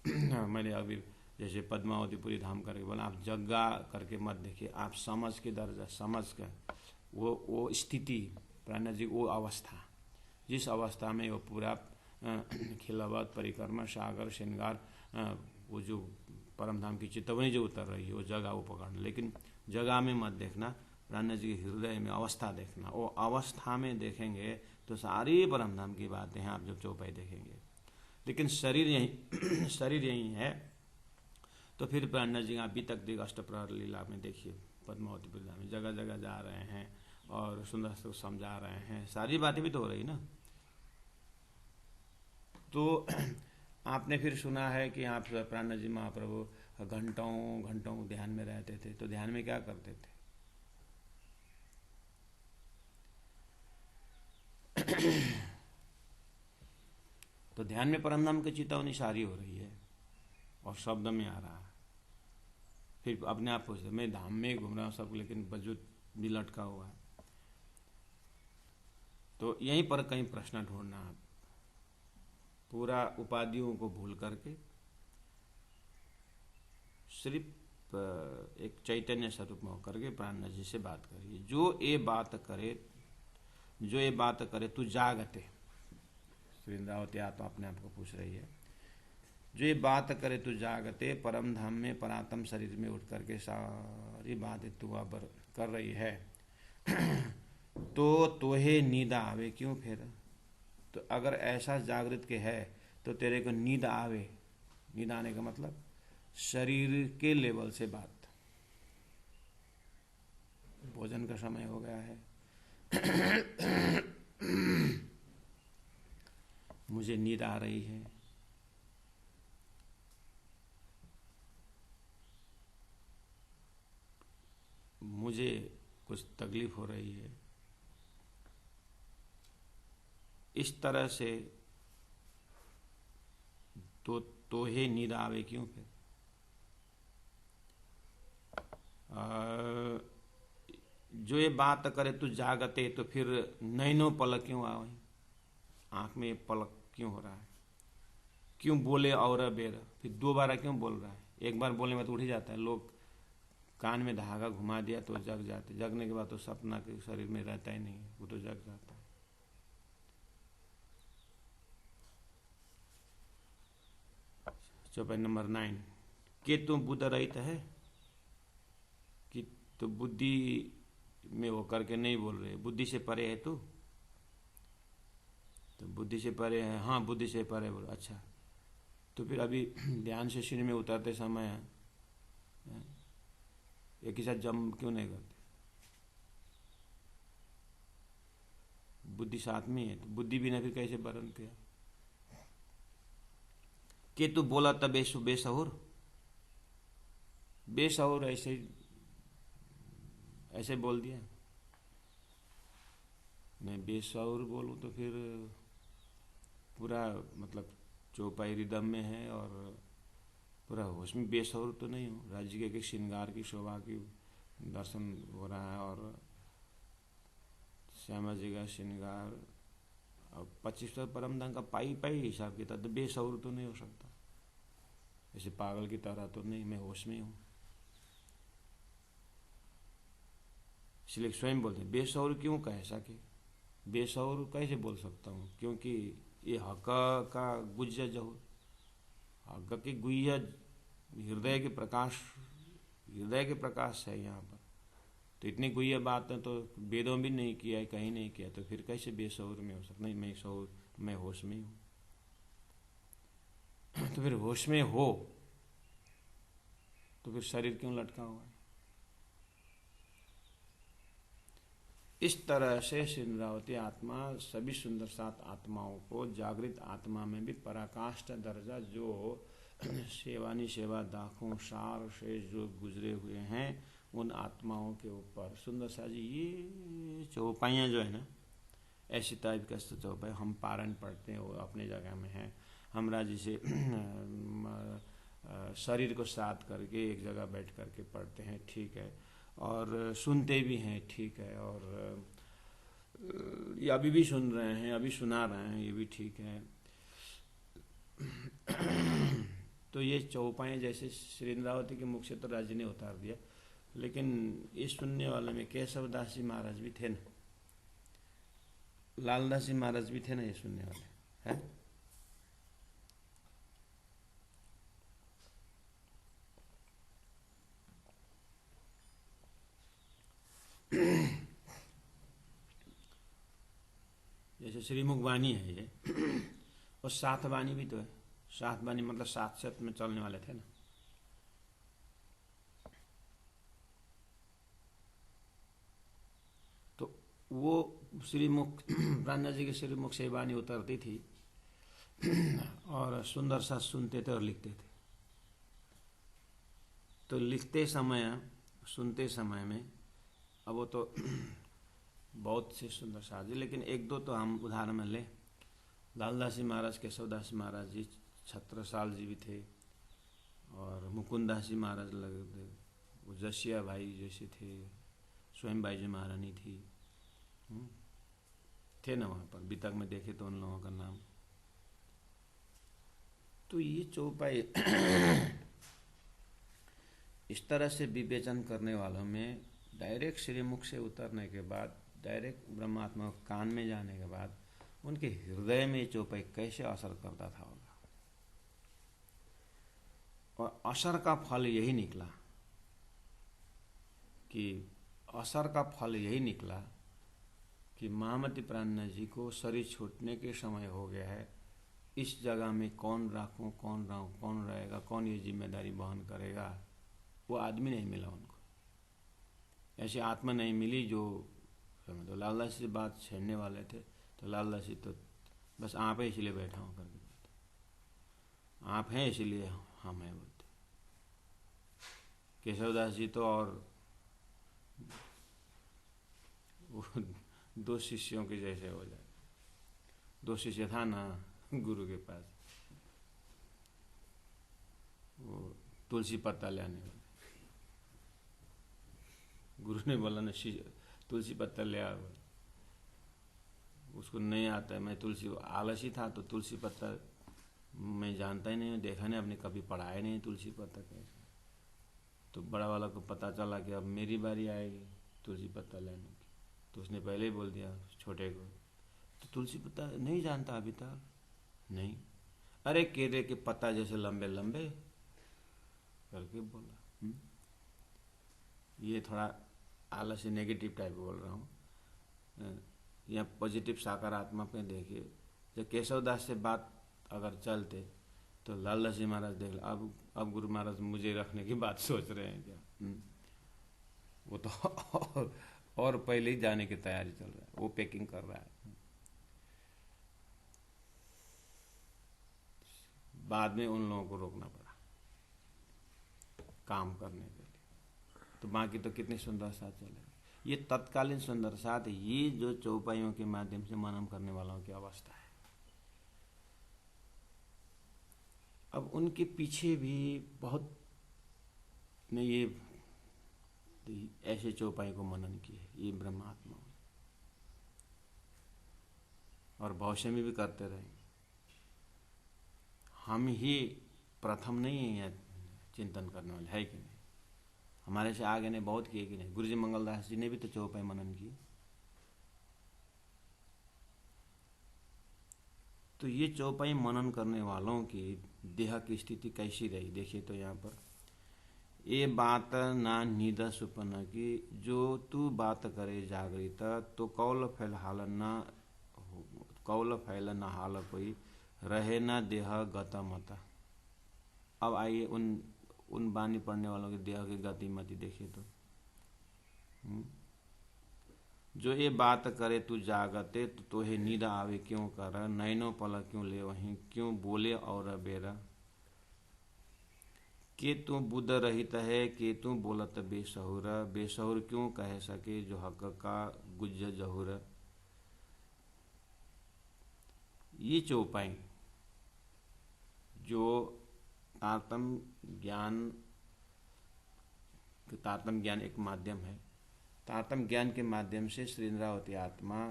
मैंने अभी जैसे पद्मावतीपुरी धाम करके बोला, आप जग्गा करके मत देखिए, आप समझ के दर्जा समझ कर वो स्थिति प्राण जी, वो अवस्था जिस अवस्था में वो पूरा खिलावत परिक्रमा सागर श्रृंगार वो जो परम धाम की चितवनी जो उतर रही है वो जगह वो पकड़ना, लेकिन जगह में मत देखना, प्राण जी के हृदय में अवस्था देखना। वो अवस्था में देखेंगे तो सारी परम धाम की बातें हैं आप जब चौपाई देखेंगे। लेकिन शरीर यही शरीर यही है तो फिर प्राण जी अभी तक देख अष्टप्रहर लीला में देखिए पद्मावती पूजा में जगह जगह जा रहे हैं और सुंदर से समझा रहे हैं, सारी बातें भी तो हो रही ना। तो आपने फिर सुना है कि आप प्राण जी महाप्रभु घंटों घंटों ध्यान में रहते थे, तो ध्यान में क्या करते थे? तो ध्यान में परम धाम की चेतावनी सारी हो रही है और शब्द में आ रहा है। फिर अपने आप पूछते मैं धाम में घूम रहा हूँ सब, लेकिन वजूद भी लटका हुआ है। तो यहीं पर कहीं प्रश्न ढूंढना, आप पूरा उपाधियों को भूल करके सिर्फ एक चैतन्य स्वरूप में होकर के प्राण जी से बात करिए। जो ये बात करे तू जागते, श्री इंद्रावती आत्मा अपने आप को पूछ रही है, जो ये बात करे तू जागते परम धाम में परात्म शरीर में उठ करके सारी बातें तू अब कर रही है तो तोहे नींद आवे क्यों फिर? तो अगर ऐसा जागृत के है तो तेरे को नींद आवे, नींद आने का मतलब शरीर के लेवल से बात, भोजन का समय हो गया है मुझे नींद आ रही है, मुझे कुछ तकलीफ हो रही है, इस तरह से तो हे नींद आवे क्यों फिर? जो ये बात करे तू जागते तो फिर नैनो पलक क्यों आवे, आंख में पलक क्यों हो रहा है, क्यों बोले और बेर, फिर दो बार क्यों बोल रहा है? एक बार बोलने में तो उठ ही जाता है। लोग कान में धागा घुमा दिया तो जग जाते, जगने के बाद तो सपना के शरीर में रहता ही नहीं, वो तो जग जाता है। चौपाई नंबर 9 के तुम बुद्ध रहित है कि तो बुद्धि में वो करके नहीं बोल रहे, बुद्धि से परे है तू, तो बुद्धि से परे है, हाँ बुद्धि से परे बोलो, अच्छा तो फिर अभी ध्यान से शून्य में उतरते समय एक ही साथ जम क्यों नहीं करते? बुद्धि साथ में है तो बुद्धि बिना फिर कैसे बरन किया? कि तू बोला तब बेसहुर, बेसहुर ऐसे बोल दिया। मैं बेसहुर बोलूं तो फिर पूरा मतलब चौपाई रिदम में है और पूरा होश में बेसहुर तो नहीं हूँ। राज्य के श्रृंगार की शोभा की दर्शन हो रहा है और श्यामा जी का श्रृंगार और 25 परम धाम का पाई हिसाब किताब, तो बेसहुर तो नहीं हो सकता, ऐसे पागल की तरह तो नहीं, मैं होश में हूँ। इसलिए स्वयं बोलते हैं बेसहुर क्यों कह सके, बेसहुर कैसे बोल सकता हूँ, क्योंकि ये हक का गुज्ज जहूर, हक की गुह्य हृदय के प्रकाश है यहाँ पर। तो इतनी गुह्य बात है तो वेदों भी नहीं किया है, कहीं नहीं किया, तो फिर कैसे बेशऊर में हो सकता? नहीं, मैं शऊर, मैं होश में हूँ। तो फिर होश में हो तो फिर शरीर क्यों लटका हुआ है? इस तरह से सिंद्रावती आत्मा सभी सुंदर सात आत्माओं को जागृत आत्मा में भी पराकाष्ठ दर्जा, जो सेवानी सेवा दाखों सार से जो गुजरे हुए हैं उन आत्माओं के ऊपर सुंदर सा जी ये चौपाइयाँ जो है ना, ऐसी टाइप का चौपाई हम पारण पढ़ते हैं वो अपने जगह में है। हमरा जिसे शरीर को साथ करके एक जगह बैठ करके पढ़ते हैं, ठीक है, और सुनते भी हैं, ठीक है, और ये अभी भी सुन रहे हैं, अभी सुना रहे हैं, ये भी ठीक है। तो ये चौपाएँ जैसे श्रीन्द्रावती के मुख से तो राजी ने उतार दिया, लेकिन इस सुनने वाले में केशवदास जी महाराज भी थे ना, लालदास जी महाराज भी थे ना, ये सुनने वाले है। जैसे श्रीमुख वाणी है ये, और सात वाणी भी तो है। सात वाणी मतलब सात सत में चलने वाले थे ना। तो वो श्रीमुख ब्रह्मा जी के श्रीमुख से वाणी उतरती थी और सुंदर सा सुनते थे और लिखते थे। तो लिखते समय सुनते समय में अब वो तो बहुत से सुंदर साज, लेकिन एक दो तो हम उदाहरण में ले। लालदास जी महाराज, केशवदास जी महाराज जी, छत्रसाल जी भी थे, और मुकुंदास जी महाराज लगे, वो जसिया भाई जैसे थे, स्वयं बाई जी महारानी थी, थे ना वहाँ पर। बीतक में देखे तो उन लोगों का नाम। तो ये चौपाई इस तरह से विवेचन करने वालों में डायरेक्ट श्रीमुख से उतरने के बाद, डायरेक्ट ब्रह्मात्मा कान में जाने के बाद उनके हृदय में चौपाई कैसे असर करता था होगा। और असर का फल यही निकला कि महामती प्राणनाथ जी को शरीर छूटने के समय हो गया है। इस जगह में कौन रखूं, कौन रहूं, कौन रहेगा, कौन ये जिम्मेदारी वहन करेगा, वो आदमी नहीं मिला उनको। ऐसी आत्मा नहीं मिली जो तो लालदास से बात छेड़ने वाले थे, तो लालदास जी तो बस आप है इसलिए बैठा हूँ करके बोलते, आप हैं इसलिए हम हैं बोलते। केशवदास जी तो और वो दो शिष्यों के जैसे हो जाए। दो शिष्य था ना गुरु के पास, वो तुलसी पत्ता ले आने वाले, गुरु ने बोला ना तुलसी पत्ता ले आ, उसको नहीं आता है। मैं तुलसी, आलसी था तो तुलसी पत्ता मैं जानता ही नहीं, देखा नहीं, अपने कभी पढ़ाया नहीं तुलसी पत्ता कैसे। तो बड़ा वाला को पता चला कि अब मेरी बारी आएगी तुलसी पत्ता लेने की, तो उसने पहले ही बोल दिया छोटे को, तो तुलसी पत्ता नहीं जानता अभी तक? नहीं। अरे केले के पत्ता जैसे लंबे लंबे करके बोला। ये थोड़ा आलसी नेगेटिव टाइप बोल रहा हूँ, या पॉजिटिव सकारात्मक में देखिए। जब केशवदास से बात अगर चलते तो लालदास जी महाराज देख लो, अब गुरु महाराज मुझे रखने की बात सोच रहे हैं क्या? वो तो और पहले ही जाने की तैयारी चल रहा है, वो पैकिंग कर रहा है। बाद में उन लोगों को रोकना पड़ा काम करने के लिए, तो बाकी तो कितनी सुंदर साथ चले। ये तत्कालीन सुंदर साथ, ये जो चौपाइयों के माध्यम से मनन करने वालों की अवस्था है। अब उनके पीछे भी बहुत ने ये ऐसे चौपाई को मनन किए, ये ब्रह्मात्मा, और भविष्य में भी करते रहे। हम ही प्रथम नहीं है यहाँ चिंतन करने वाले, है कि नहीं? हमारे से आगे ने बहुत किए कि नहीं? गुरुजी मंगलदास जी ने भी तो चौपाई मनन की। तो ये चौपाई मनन करने वालों की देह की स्थिति कैसी रही देखिए। तो यहाँ पर ये बात ना नींद सुपन की, जो तू बात करे जागृत, तो कौल फैल न कौल फैल न हाल कोई, रहे न देह गत मत। अब आइए उन बानी पढ़ने वालों के देह की गति मति देखिए तो जो ये बात करे तू जागते, तो तोहे नींद आवे क्यों कर, नैनो पल क्यों ले वहीं, क्यों बोले और बेरा। के तू बुद्ध रहित है, के तू बोलत बेसहुर, बेसहुर क्यों कह सके जो हक का गुज जहुर। ये चौपाई जो तारतम्य ज्ञान एक माध्यम है। तारतम्य ज्ञान के माध्यम से श्री इंद्रावती आत्मा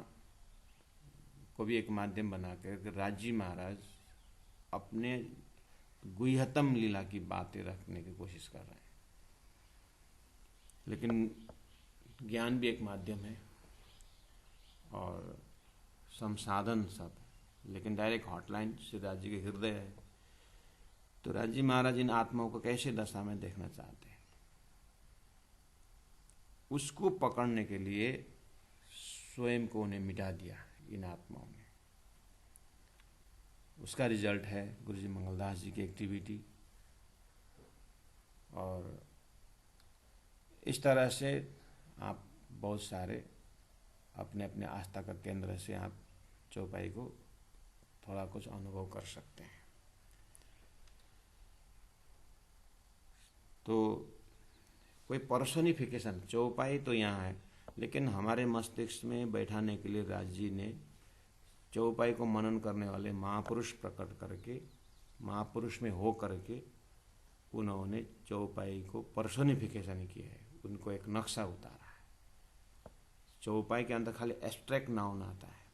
को भी एक माध्यम बनाकर राजी महाराज अपने गुह्यतम लीला की बातें रखने की कोशिश कर रहे हैं। लेकिन ज्ञान भी एक माध्यम है और संसाधन सब, लेकिन डायरेक्ट हॉटलाइन श्री राज जी के हृदय है। तो राज जी महाराज इन आत्माओं को कैसे दशा में देखना चाहते हैं, उसको पकड़ने के लिए स्वयं को उन्हें मिटा दिया इन आत्माओं ने। उसका रिजल्ट है गुरुजी मंगलदास जी की एक्टिविटी। और इस तरह से आप बहुत सारे अपने अपने आस्था का केंद्र से आप चौपाई को थोड़ा कुछ अनुभव कर सकते हैं। तो कोई पर्सोनिफिकेशन चौपाई तो यहाँ है, लेकिन हमारे मस्तिष्क में बैठाने के लिए राज जी ने चौपाई को मनन करने वाले महापुरुष प्रकट करके, महापुरुष में हो करके उन्होंने चौपाई को पर्सोनिफिकेशन किया है, उनको एक नक्शा उतारा है। चौपाई के अंदर खाली एब्स्ट्रैक्ट नाउन आता है।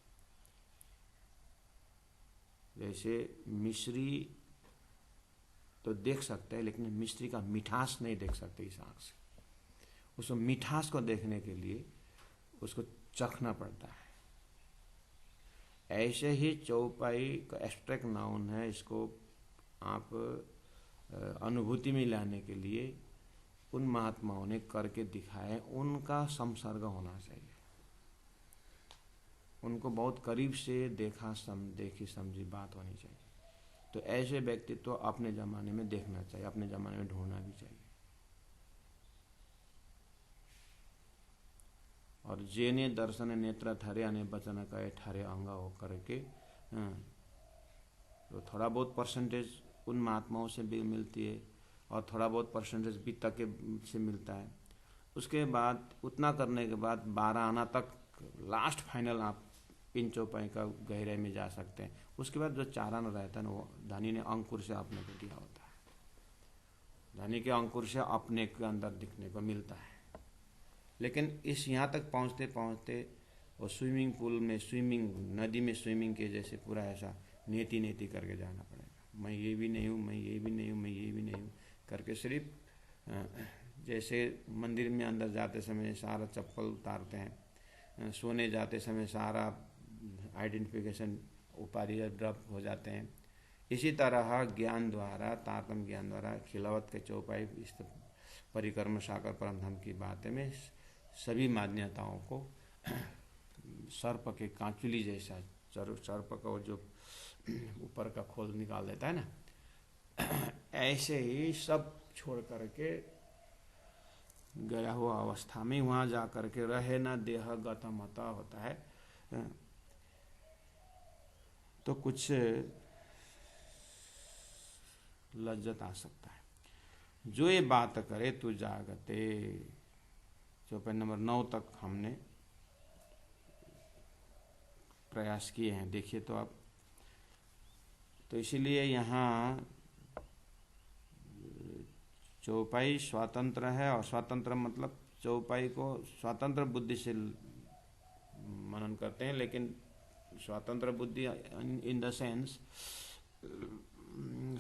जैसे मिश्री तो देख सकते हैं, लेकिन मिश्री का मिठास नहीं देख सकते इस आंख से। उस मिठास को देखने के लिए उसको चखना पड़ता है। ऐसे ही चौपाई का एब्स्ट्रैक्ट नाउन है, इसको आप अनुभूति में लाने के लिए उन महात्माओं ने करके दिखाया, उनका संसर्ग होना चाहिए। उनको बहुत करीब से देखी समझी बात होनी चाहिए। तो ऐसे व्यक्तित्व तो अपने जमाने में देखना चाहिए, अपने जमाने में ढूंढना भी चाहिए। और जेने दर्शन नेत्र ठहरे अने वचन कहे ठहरे अंग हो करके, तो थोड़ा बहुत परसेंटेज उन महात्माओं से भी मिलती है और थोड़ा बहुत परसेंटेज भी तक से मिलता है। उसके बाद उतना करने के बाद 12 आना तक लास्ट फाइनल आप इन चौपाई का गहराई में जा सकते हैं। उसके बाद जो 4 आना रहता है ना, वो धनी ने अंकुर से अपने को दिया होता है। धनी के अंकुर से अपने के अंदर दिखने को मिलता है। लेकिन इस यहाँ तक पहुँचते पहुँचते वो स्विमिंग पूल में नदी में स्विमिंग के जैसे पूरा ऐसा नेति करके जाना पड़ेगा। मैं ये भी नहीं हूँ, मैं ये भी नहीं हूँ, मैं ये भी नहीं हूँ करके, सिर्फ जैसे मंदिर में अंदर जाते समय सारा चप्पल उतारते हैं, सोने जाते समय सारा आइडेंटिफिकेशन उपाधि ड्रॉप हो जाते हैं। इसी तरह ज्ञान द्वारा, तारतम्य ज्ञान द्वारा खिलावत के चौपाई इस परिक्रम साकर परमधाम की बातें में सभी मान्यताओं को सर्प के कांचुली जैसा, सर्प का जो ऊपर का खोल निकाल देता है ना, ऐसे ही सब छोड़ करके गया हुआ अवस्था में वहां जा करके रहे ना देह गत मत होता है। तो कुछ लज्जत आ सकता है। जो ये बात करे तू जागते, चौपाई नंबर 9 तक हमने प्रयास किए हैं, देखिए तो आप। तो इसीलिए यहाँ चौपाई स्वतंत्र है, और स्वतंत्र मतलब चौपाई को स्वतंत्र बुद्धि से मनन करते हैं, लेकिन स्वतंत्र बुद्धि इन द सेंस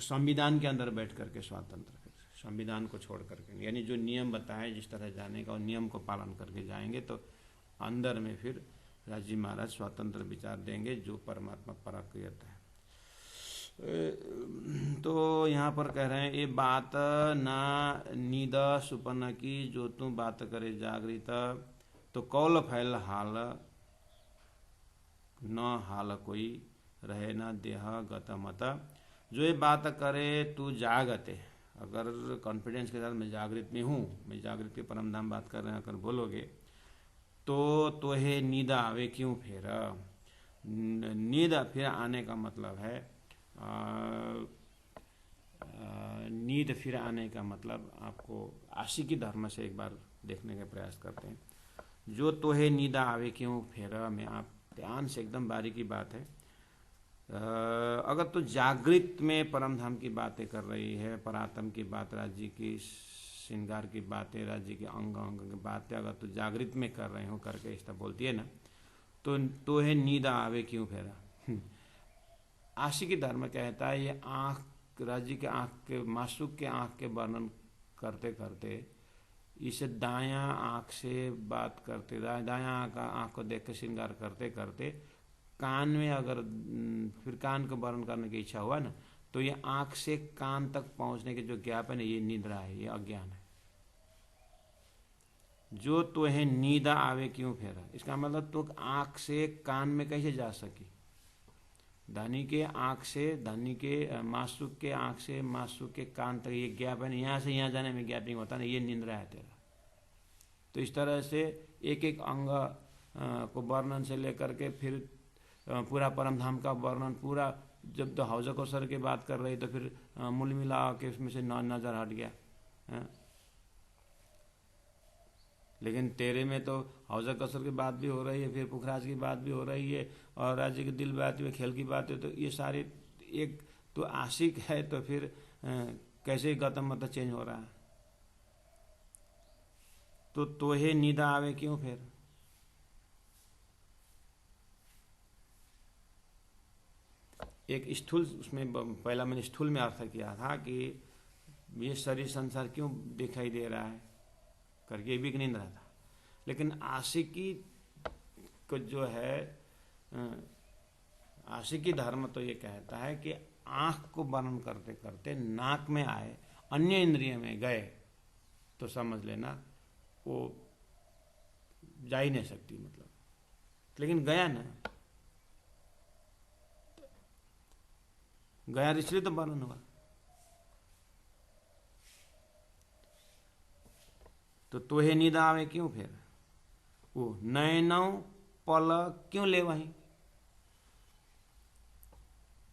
संविधान के अंदर बैठ करके स्वतंत्र, संविधान को छोड़ करके, यानी जो नियम बताए जिस तरह जाने का, और नियम को पालन करके जाएंगे तो अंदर में फिर राजी महाराज स्वतंत्र विचार देंगे जो परमात्मा पराक्रियता है। तो यहाँ पर कह रहे हैं, ये बात ना नींद सुपन की, जो तू बात करे जागृत, तो कौल फैल हाल न हाल कोई, रहे न देह गत मत। जो ये बात करे तू जागते, अगर कॉन्फिडेंस के साथ मैं जागृत में हूँ, मैं जागृत के परम धाम बात कर रहे हैं अगर बोलोगे, तो तोहे नींद आवे क्यों फिर। नींद फिर आने का मतलब है, नींद फिर आने का मतलब आपको आशिकी धर्म से एक बार देखने का प्रयास करते हैं। जो तोहे नींद आवे क्यों फिर में आप ध्यान से, एकदम बारीकी बात है, अगर तो जागृत में परम धाम की बातें कर रही है, परात्म की बात, राज्य की श्रृंगार की बातें, राज्य के अंग अंग की बातें अगर तो जागृत में कर रहे हो करके इस तरह बोलती है ना, तो है नींद आवे क्यों फेरा। आशिकी धर्म कहता है ये आँख, राज्य के आँख के, मासूक के आँख के वर्णन करते करते, इसे दायां आँख से बात करते, दायां आँख को देख के श्रृंगार करते करते कान में अगर फिर कान को वर्णन करने की इच्छा हुआ ना, तो ये आँख से कान तक पहुंचने के जो ज्ञापन है, ये निद्रा है, ये अज्ञान है। जो तो है नींद आवे क्यों फेरा, इसका मतलब तो आँख से कान में कैसे जा सकी। धनी के आँख से, धनी के मासूक के आँख से मासूक के कान तक ये ज्ञापन, यहाँ से यहाँ जाने में ज्ञापन होता ना, ये निद्रा है तेरा। तो इस तरह से एक एक अंग को वर्णन से लेकर के फिर पूरा परम धाम का वर्णन पूरा, जब तो हौज कौसर की बात कर रही तो फिर मूल मिला के उसमें से नजर हट गया है? लेकिन तेरे में तो हौज कौसर की बात भी हो रही है, फिर पुखराज की बात भी हो रही है, और राज्य की दिल बात है, खेल की बात है, तो ये सारे एक तो आशिक है, तो फिर कैसे गौतम मतलब चेंज हो रहा है। तो तोहे नींद आवे क्यों फिर। एक स्थूल, उसमें पहला मैंने स्थूल में अर्थ किया था कि ये शरीर संसार क्यों दिखाई दे रहा है करके भी नहीं रहा था। लेकिन आशिकी को जो है, आशिकी धर्म तो ये कहता है कि आँख को वर्णन करते करते नाक में आए, अन्य इंद्रिय में गए, तो समझ लेना वो जा ही नहीं सकती, मतलब। लेकिन गया ना, गया इसलिए तो वर्णन हुआ। तो तोहे नींद आवे क्यों फिर, वो नैनौ पल क्यों ले वहीं।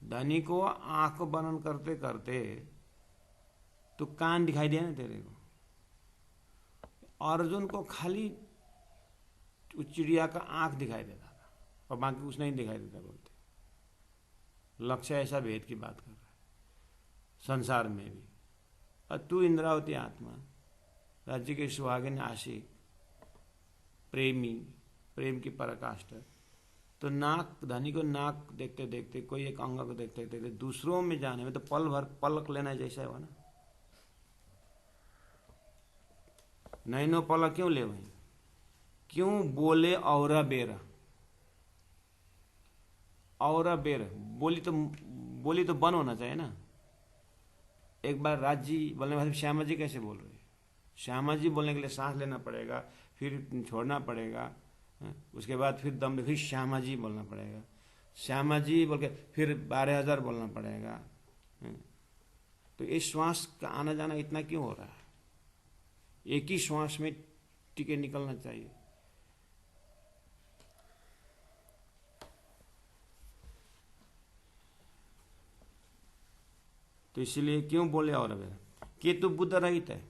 धनी को आंख को वर्णन करते करते तो कान दिखाई दिया ना तेरे को, अर्जुन को खाली चिड़िया का आंख दिखाई देता था और बाकी कुछ नहीं दिखाई देता। बोलते लक्ष्य ऐसा भेद की बात कर रहा है संसार में भी। और तू इंद्रावती आत्मा, राज्य के सुहागिन, आशिक, प्रेमी, प्रेम की पराकाष्ठा, तो नाक, धनी को नाक देखते देखते, कोई एक अंग को देखते देखते दूसरों में जाने में तो पल भर पलक लेना जैसा है ना। नैनो पलक क्यों ले वही, क्यों बोले और बेरा। और बेर बोली तो बन होना चाहिए ना। एक बार राजी बोलने वाले श्यामा जी कैसे बोल रहे, श्यामा जी बोलने के लिए सांस लेना पड़ेगा, फिर छोड़ना पड़ेगा, उसके बाद फिर दम में फिर श्यामा जी बोलना पड़ेगा, श्यामा जी बोल के फिर 12,000 बोलना पड़ेगा। तो इस श्वास का आना जाना इतना क्यों हो रहा है, एक ही श्वास में टिके निकलना चाहिए। तो इसलिए क्यों बोले और कि तू बुद्ध रहित है,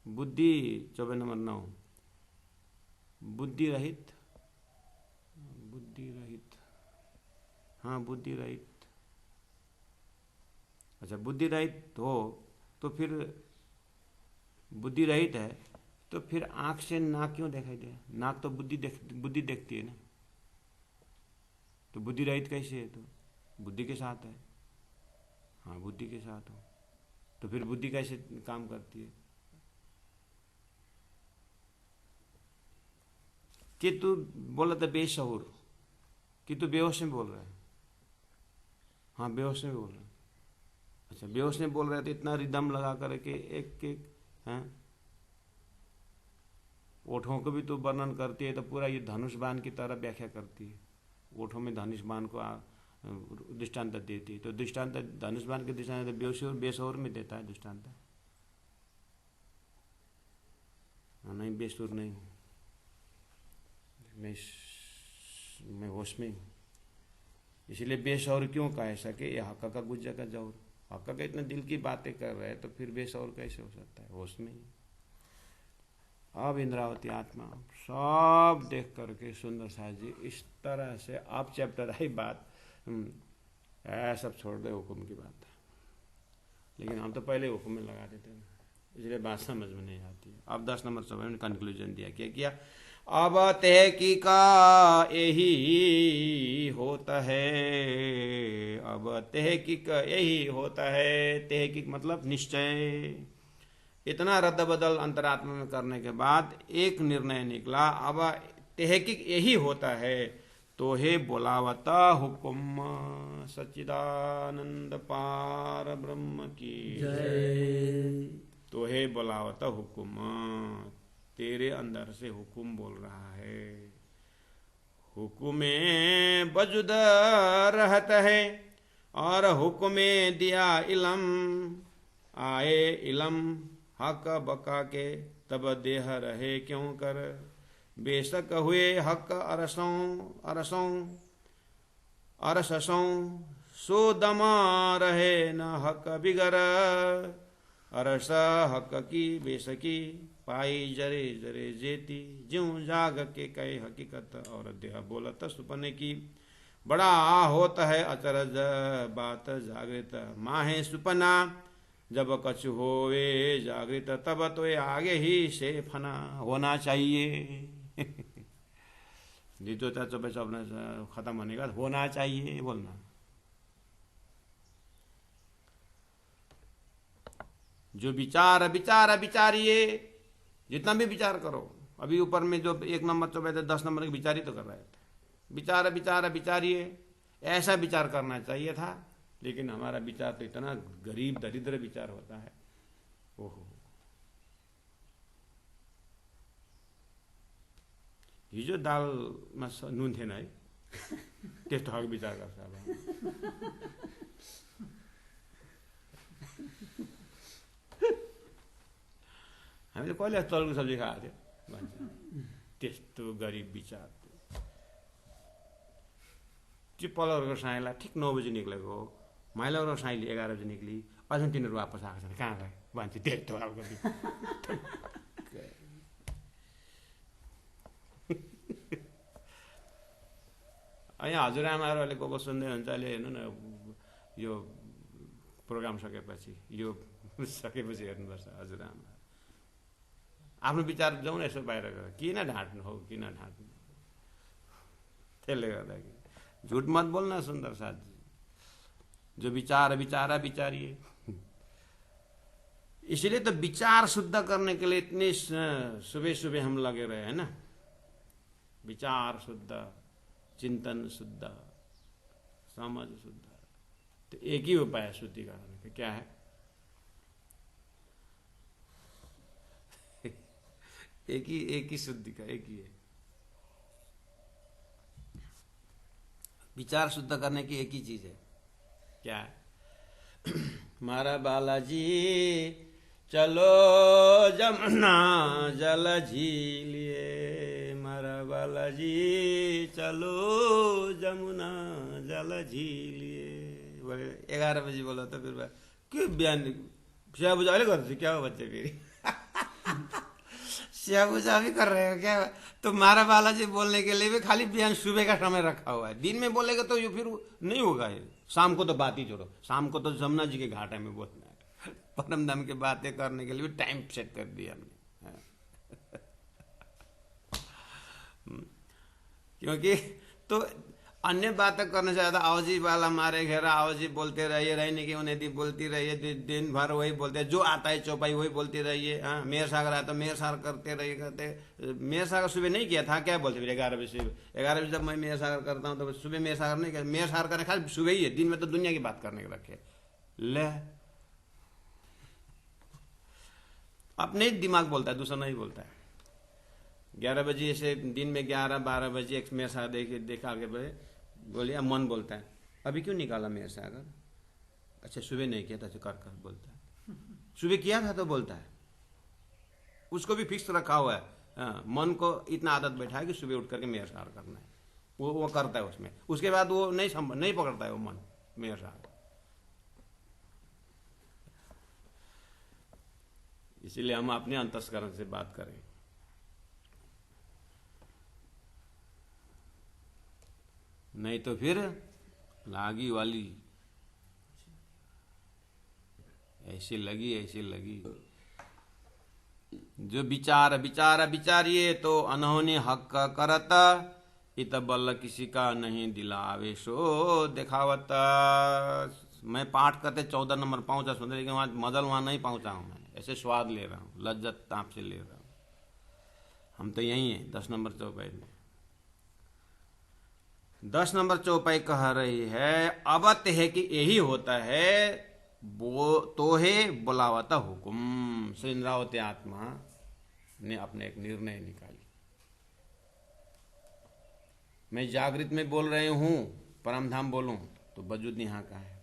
बुद्धि 24 नंबर 9, बुद्धि रहित, बुद्धि रहित, हाँ बुद्धि रहित, अच्छा बुद्धि रहित हो तो फिर बुद्धि रहित है तो फिर आंख से नाक क्यों दिखाई दे, नाक तो बुद्धि देखती है ना। तो बुद्धि रहित कैसे है, तो बुद्धि के साथ है, हाँ बुद्धि के साथ हो तो फिर बुद्धि कैसे काम करती है। कि तू बोला था बेशऊर, कि तू बेहोश में बोल रहा है, हाँ बेहोश में बोल रहे हैं। अच्छा बेहोश में बोल रहे थे, इतना रिदम लगा करके एक एक हैं। ओठों को भी तो वर्णन करती है, तो पूरा ये धनुष बाण की तरह व्याख्या करती है। ओठों में धनुष बाण को दृष्टांत देती है, तो दृष्टांत धनुष बाण के दृष्टांत बेहोशी और बेसौर में देता है दृष्टांत। नहीं बेसुर नहीं, मैं होश में हूँ। इसलिए बेसौर क्यों कह सके, ये हक्का का गुज्जा का जौर। हक्का का इतना दिल की बातें कर रहे हैं तो फिर बेसौर कैसे हो सकता है, होश में ही। अब इंद्रावती आत्मा सब देख करके सुंदर साहब जी इस तरह से अब चैप्टर आई बात, सब छोड़ दे हुक्म की बात। लेकिन हम तो पहले हुक्म में लगा देते हैं, इसलिए बात समझ में नहीं आती है। अब 10 नंबर समय में कंक्लूजन दिया, क्या किया। अब तहकीका यही होता है, अब तहकीक यही होता है। तहकीक मतलब निश्चय। इतना रद्द बदल अंतरात्मा में करने के बाद एक निर्णय निकला, अब तहकीक यही होता है। तो हे बोलावता हुक्म सच्चिदानंद पार ब्रह्म की जय। तो हे बोलावता हुक्म, तेरे अंदर से हुक्म बोल रहा है। हुक्मे वजुद रहता है और हुक्मे दिया इलम, आए इलम हक बका के तब देह रहे क्यों कर। बेशक हुए हक अरसों सो दमा रहे न हक बिगर। अरस हक की बेसकी पाई जरे जरे जेती, ज्यों जाग के कहे हकीकत और देह बोलत सुपने की। बड़ा होता है अचरज बात जागृत माहे सुपना, जब कछु होवे जागृत तब तो ये आगे ही से फना होना चाहिए। द्वितीयता अपना खत्म होने का होना चाहिए बोलना। जो विचार विचार विचारिए, जितना भी विचार करो। अभी ऊपर में जो 1 नंबर 10 नंबर के विचार ही तो कर रहे थे। विचार विचार विचारिए, ऐसा विचार करना चाहिए था, लेकिन हमारा विचार तो इतना गरीब दरिद्र विचार होता है। ओहो, हिजो दालमा नुन थिएन है, त्यस्तो खालको विचार गर्छ अब। हामीले कहिले तलको सब्जी खाएको थियो भन्छ, त्यस्तो गरिब विचार। त्यो पल्लोको साईलाई ठिक 9 बजी निक्लेको हो, माइलोको साईले 11 बजी निक्ली, अझै तिनीहरू वापस आएको छन्, कहाँ गए भन्छ। त्यस्तो खालको यहाँ हजुरआमाहरूले को सुन्दै हुन्छ अहिले हेर्नु न, यो प्रोग्राम सकेपछि हेर्नुपर्छ हजुरआमा। आफ्नो विचार जाउँ न यसो बाहिर गएर, किन ढाँट्नु हो, किन ढाँट्नु। त्यसले गर्दाखेरि झूठ मत बोलना सुंदर साथ जी। जो विचार विचारा विचारिए। इसलिए तो विचार शुद्ध करने के लिए इतने सुबह सुबह हम लगे रहे हैं ना। विचार शुद्ध, चिंतन शुद्ध, समझ शुद्ध। तो एक ही उपाय है शुद्धिकरण का, क्या है? एक ही शुद्धि का एक ही है। विचार शुद्ध करने की एक ही चीज है, क्या है? मारा बालाजी चलो जमुना जल झीलिए, मारा बालाजी चलो जमुना जल झीलिए। 11 बजे बोला तो फिर क्यों बयान स्या बुझा करते क्या हो बच्चे फिर स्या बुझा भी कर रहे हो क्या? तो मारा बालाजी बोलने के लिए भी खाली बयान सुबह का समय रखा हुआ है। दिन में बोलेगा तो ये फिर नहीं होगा। शाम को तो बात ही छोड़ो, शाम को तो जमुना जी के घाटे में बोलना है। परम धाम की बातें करने के लिए भी टाइम सेट कर दिया हमने। क्योंकि तो अन्य बातें करने से ज्यादा आओजी वाला मारे घेरा, आओजी बोलते रहिए, रहने की उन्हें दी बोलती रहिए, दिन भर वही बोलते, जो आता है चौपाई वही बोलती रहिए। हाँ, मेयर सागर आया तो मेयर सागर करते रहिए, करते। मेयर सागर सुबह नहीं किया था क्या बोलते फिर? 11 बजे सुबह, 11 बजे जब मैं मेयर सागर करता हूँ तो सुबह मेयर सागर नहीं किया। मेयर सागर करने खाली सुबह ही है, दिन में तो दुनिया की बात करने के रखे। ले, अपने ही दिमाग बोलता है, दूसरा नहीं बोलता है। 11 बजे ऐसे दिन में 11-12 बजे एक मेयर सागर देखा आगे बढ़े, बोलिए मन बोलता है, अभी क्यों निकाला मेयर सागर? अच्छा सुबह नहीं किया था तो कर कर बोलता है, सुबह किया था तो बोलता है। उसको भी फिक्स रखा हुआ है। हाँ, मन को इतना आदत बैठा है कि सुबह उठ करके मेयर सागर करना है, वो करता है उसमें। उसके बाद वो नहीं पकड़ता है वो मन मेयर सागर। इसीलिए हम अपने अंतस्करण से बात करें। नहीं तो फिर लागी वाली ऐसी लगी जो विचार विचारिए तो अनहोनी हक करत, इत बल किसी का नहीं दिला आवेशो दिखावत। मैं पाठ करते 14 नंबर पहुंचा सुन, लेकिन वहां मजल वहां नहीं पहुंचा हूं। मैं ऐसे स्वाद ले रहा हूं, लज्जत आपसे ले रहा हूं। हम तो यही है 10 नंबर चौपाई में। 10 नंबर चौपाई कह रही है, अवत है कि यही होता है, वो तो है बुलावता हुकुम। श्री इंद्रावती आत्मा ने अपने एक निर्णय निकाली। मैं जागृत में बोल रहे हूं, परमधाम बोलूं तो वजूद यहाँ का है।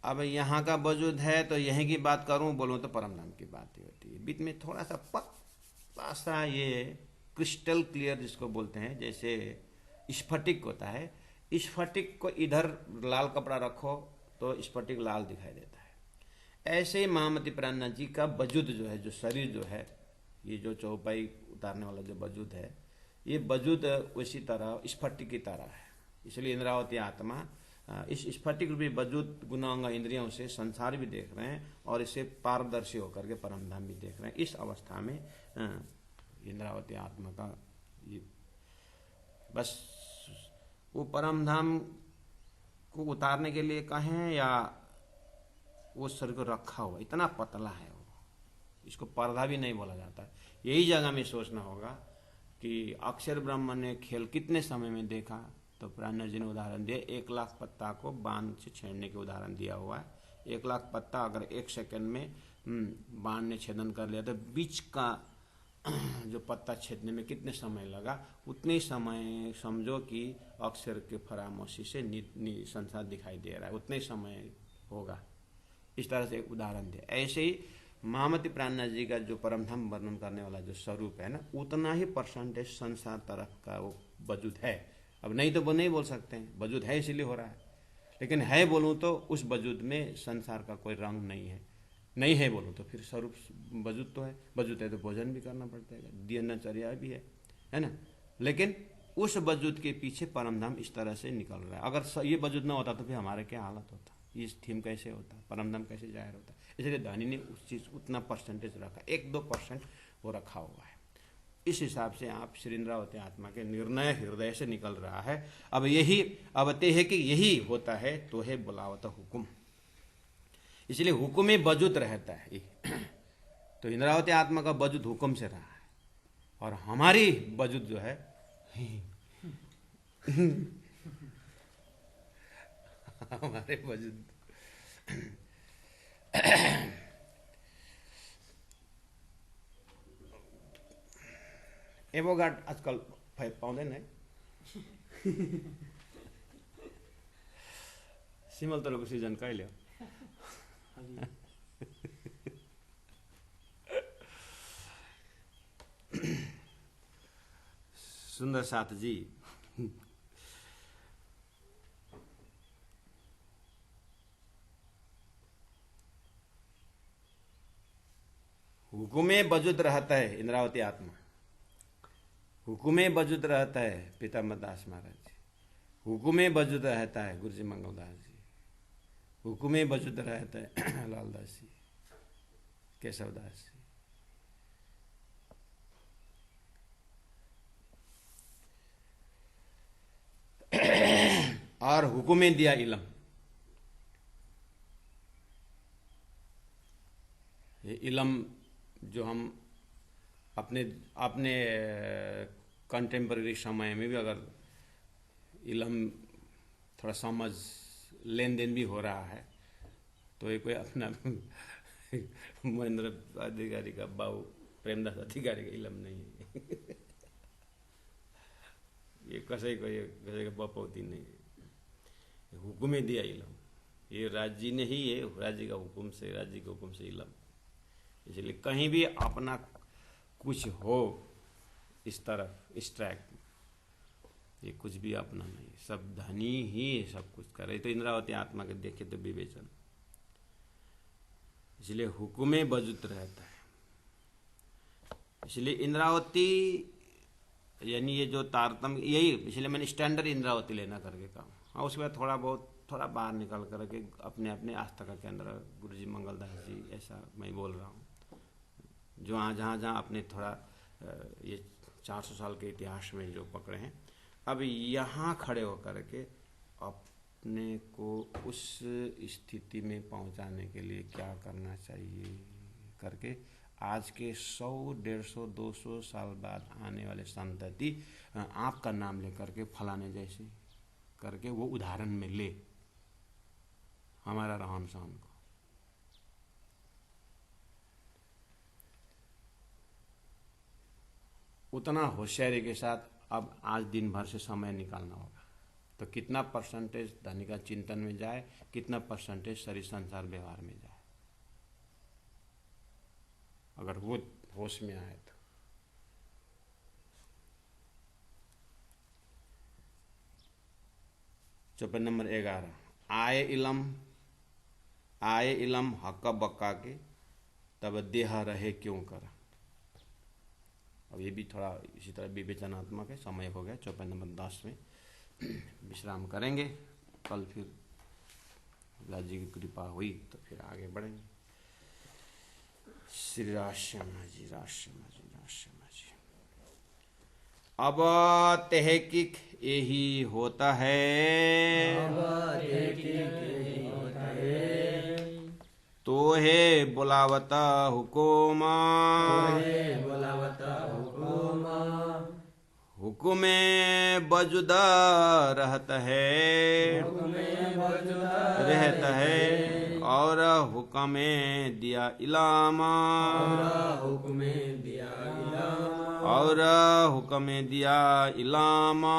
अब यहाँ का वजूद है तो यहीं की बात करूं, बोलूं तो परमधाम की बात ही होती है। बीच में थोड़ा सा पतला सा ये क्रिस्टल क्लियर जिसको बोलते हैं, जैसे स्फटिक होता है, स्फटिक को इधर लाल कपड़ा रखो तो स्फटिक लाल दिखाई देता है। ऐसे महामती प्राणनाथ जी का वजूद जो है, जो शरीर जो है, ये जो चौपाई उतारने वाला जो वजूद है, ये वजूद उसी तरह स्फटिक की तरह है। इसलिए इंद्रावती आत्मा इस स्फटिक रूपी वजूद गुणांग इंद्रियों से संसार भी देख रहे हैं और इसे पारदर्शी होकर के परमधाम भी देख रहे हैं। इस अवस्था में इंद्रावती आत्मा का ये बस वो परमधाम को उतारने के लिए कहें या वो शरीर को रखा हुआ इतना पतला है वो, इसको पर्दा भी नहीं बोला जाता। यही जगह में सोचना होगा कि अक्षर ब्रह्म ने खेल कितने समय में देखा, तो प्राणनाथ जी ने उदाहरण दिया, 1 लाख पत्ता को बाण से छेड़ने के उदाहरण दिया हुआ है। 1 लाख पत्ता अगर 1 सेकंड में बाण ने छेदन कर लिया तो बीच का जो पत्ता छेदने में कितने समय लगा, उतने समय समझो कि अक्षर के फरामोशी से संसार दिखाई दे रहा है, उतने समय होगा। इस तरह से एक उदाहरण दिया। ऐसे ही महामती प्राणनाथ जी का जो परमधाम वर्णन करने वाला जो स्वरूप है ना, उतना ही परसेंटेज संसार तरफ का वो वजूद है। अब नहीं तो वो नहीं बोल सकते हैं, वजूद है इसीलिए हो रहा है। लेकिन है बोलूं तो उस वजूद में संसार का कोई रंग नहीं है। नहीं है बोलूं तो फिर स्वरूप वजूद तो है, वजूद है तो भोजन भी करना पड़ता है, दिनचर्या भी है ना। लेकिन उस वजूद के पीछे परमधाम इस तरह से निकल रहा है। अगर ये वजूद ना होता तो फिर हमारे क्या हालत होता, इस थीम कैसे होता, परमधाम कैसे जाहिर होता। इसलिए दानी ने उस चीज उतना परसेंटेज रखा, 1-2% वो रखा हुआ है। इस हिसाब से आप श्री इंद्रावती आत्मा के निर्णय हृदय से निकल रहा है। अब यही अवते है कि यही होता है तो है बुलावत हुकुम। इसलिए हुकुम में वजूद रहता है। तो इंद्रावती आत्मा का वजूद हुकुम से रहा है और हमारी वजूद जो है हमारे वजूद एवोगार्ड आजकल पाउँदैन है। सिमल तरुको सिजन कहिले हो? सुन्दर साथ जी, हुकुमे वजूद रहता है इंद्रावती आत्मा, हुकुमे वजूद रहता है पितामह दास महाराज जी, हुकुमे वजूद रहता है गुरु जी मंगलदास जी, हुकुमे वजूद रहता है लालदास जी, केशवदास जी। और हुक्म दिया इलम। ये इलम जो हम अपने अपने कंटेम्पररी समय में भी अगर इलम थोड़ा समझ लेन देन भी हो रहा है तो ये कोई अपना महेंद्र अधिकारी का बाबू प्रेमदास अधिकारी का इलम नहीं है। ये कसै का बपौती नहीं है, हुक्म दिया इलम। ये राज्य ने ही है, राज्य का हुक्म से, राज्य के हुक्म से इलम। इसलिए कहीं भी अपना कुछ हो इस तरफ इस ट्रैक में, ये कुछ भी अपना नहीं, सब धनी ही सब कुछ करे। तो इंद्रावती आत्मा के देखे तो विवेचन, इसलिए हुक्मे बजुत रहता है। इसलिए इंद्रावती यानी ये जो तारतम्य, यही इसलिए मैंने स्टैंडर्ड इंद्रावती लेना करके कहा। हाँ, उसके बाद थोड़ा बाहर निकल करके अपने अपने आस्था का केंद्र गुरु जी मंगलदास जी, ऐसा मैं बोल रहा हूँ, जो जहाँ अपने थोड़ा ये 400 साल के इतिहास में जो पकड़े हैं, अब यहाँ खड़े होकर के अपने को उस स्थिति में पहुँचाने के लिए क्या करना चाहिए करके आज के 100, 150, 200 साल बाद आने वाले संतति आपका नाम लेकर के फलाने जैसे करके वो उदाहरण में ले हमारा रहन सहन को। उतना होशियारी के साथ अब आज दिन भर से समय निकालना होगा। तो कितना परसेंटेज धनी का चिंतन में जाए, कितना परसेंटेज शरीर संसार व्यवहार में जाए, अगर वो होश में आए तो। चौपाई नंबर 11, आए इलम हक्का बक्का के तब देह रहे क्यों कर। अब ये भी थोड़ा इसी तरह विवेचनात्मक है। समय हो गया, चौपाई नंबर 10 में विश्राम करेंगे। कल फिर व्यास जी की कृपा हुई तो फिर आगे बढ़ेंगे। श्री राश्यमा जी, राश्यमा जी, राश्यमा जी। अब तहकीक यही होता है, तो है बुलावता हुकुमा, हुकुमे बजुदा रहता है, और हुक्मे दिया इलामा, और हुक्मे दिया इलामा।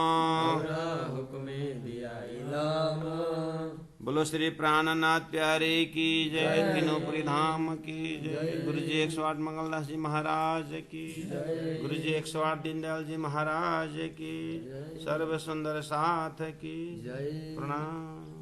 बोलो श्री प्राणनाथ प्यारे की जय, तीनों धाम की जय। गुरु जी 108 मंगलदास जी महाराज की, गुरु जी 108 दीनदयाल जी महाराज की, सर्व सुंदर साथ की प्रणाम।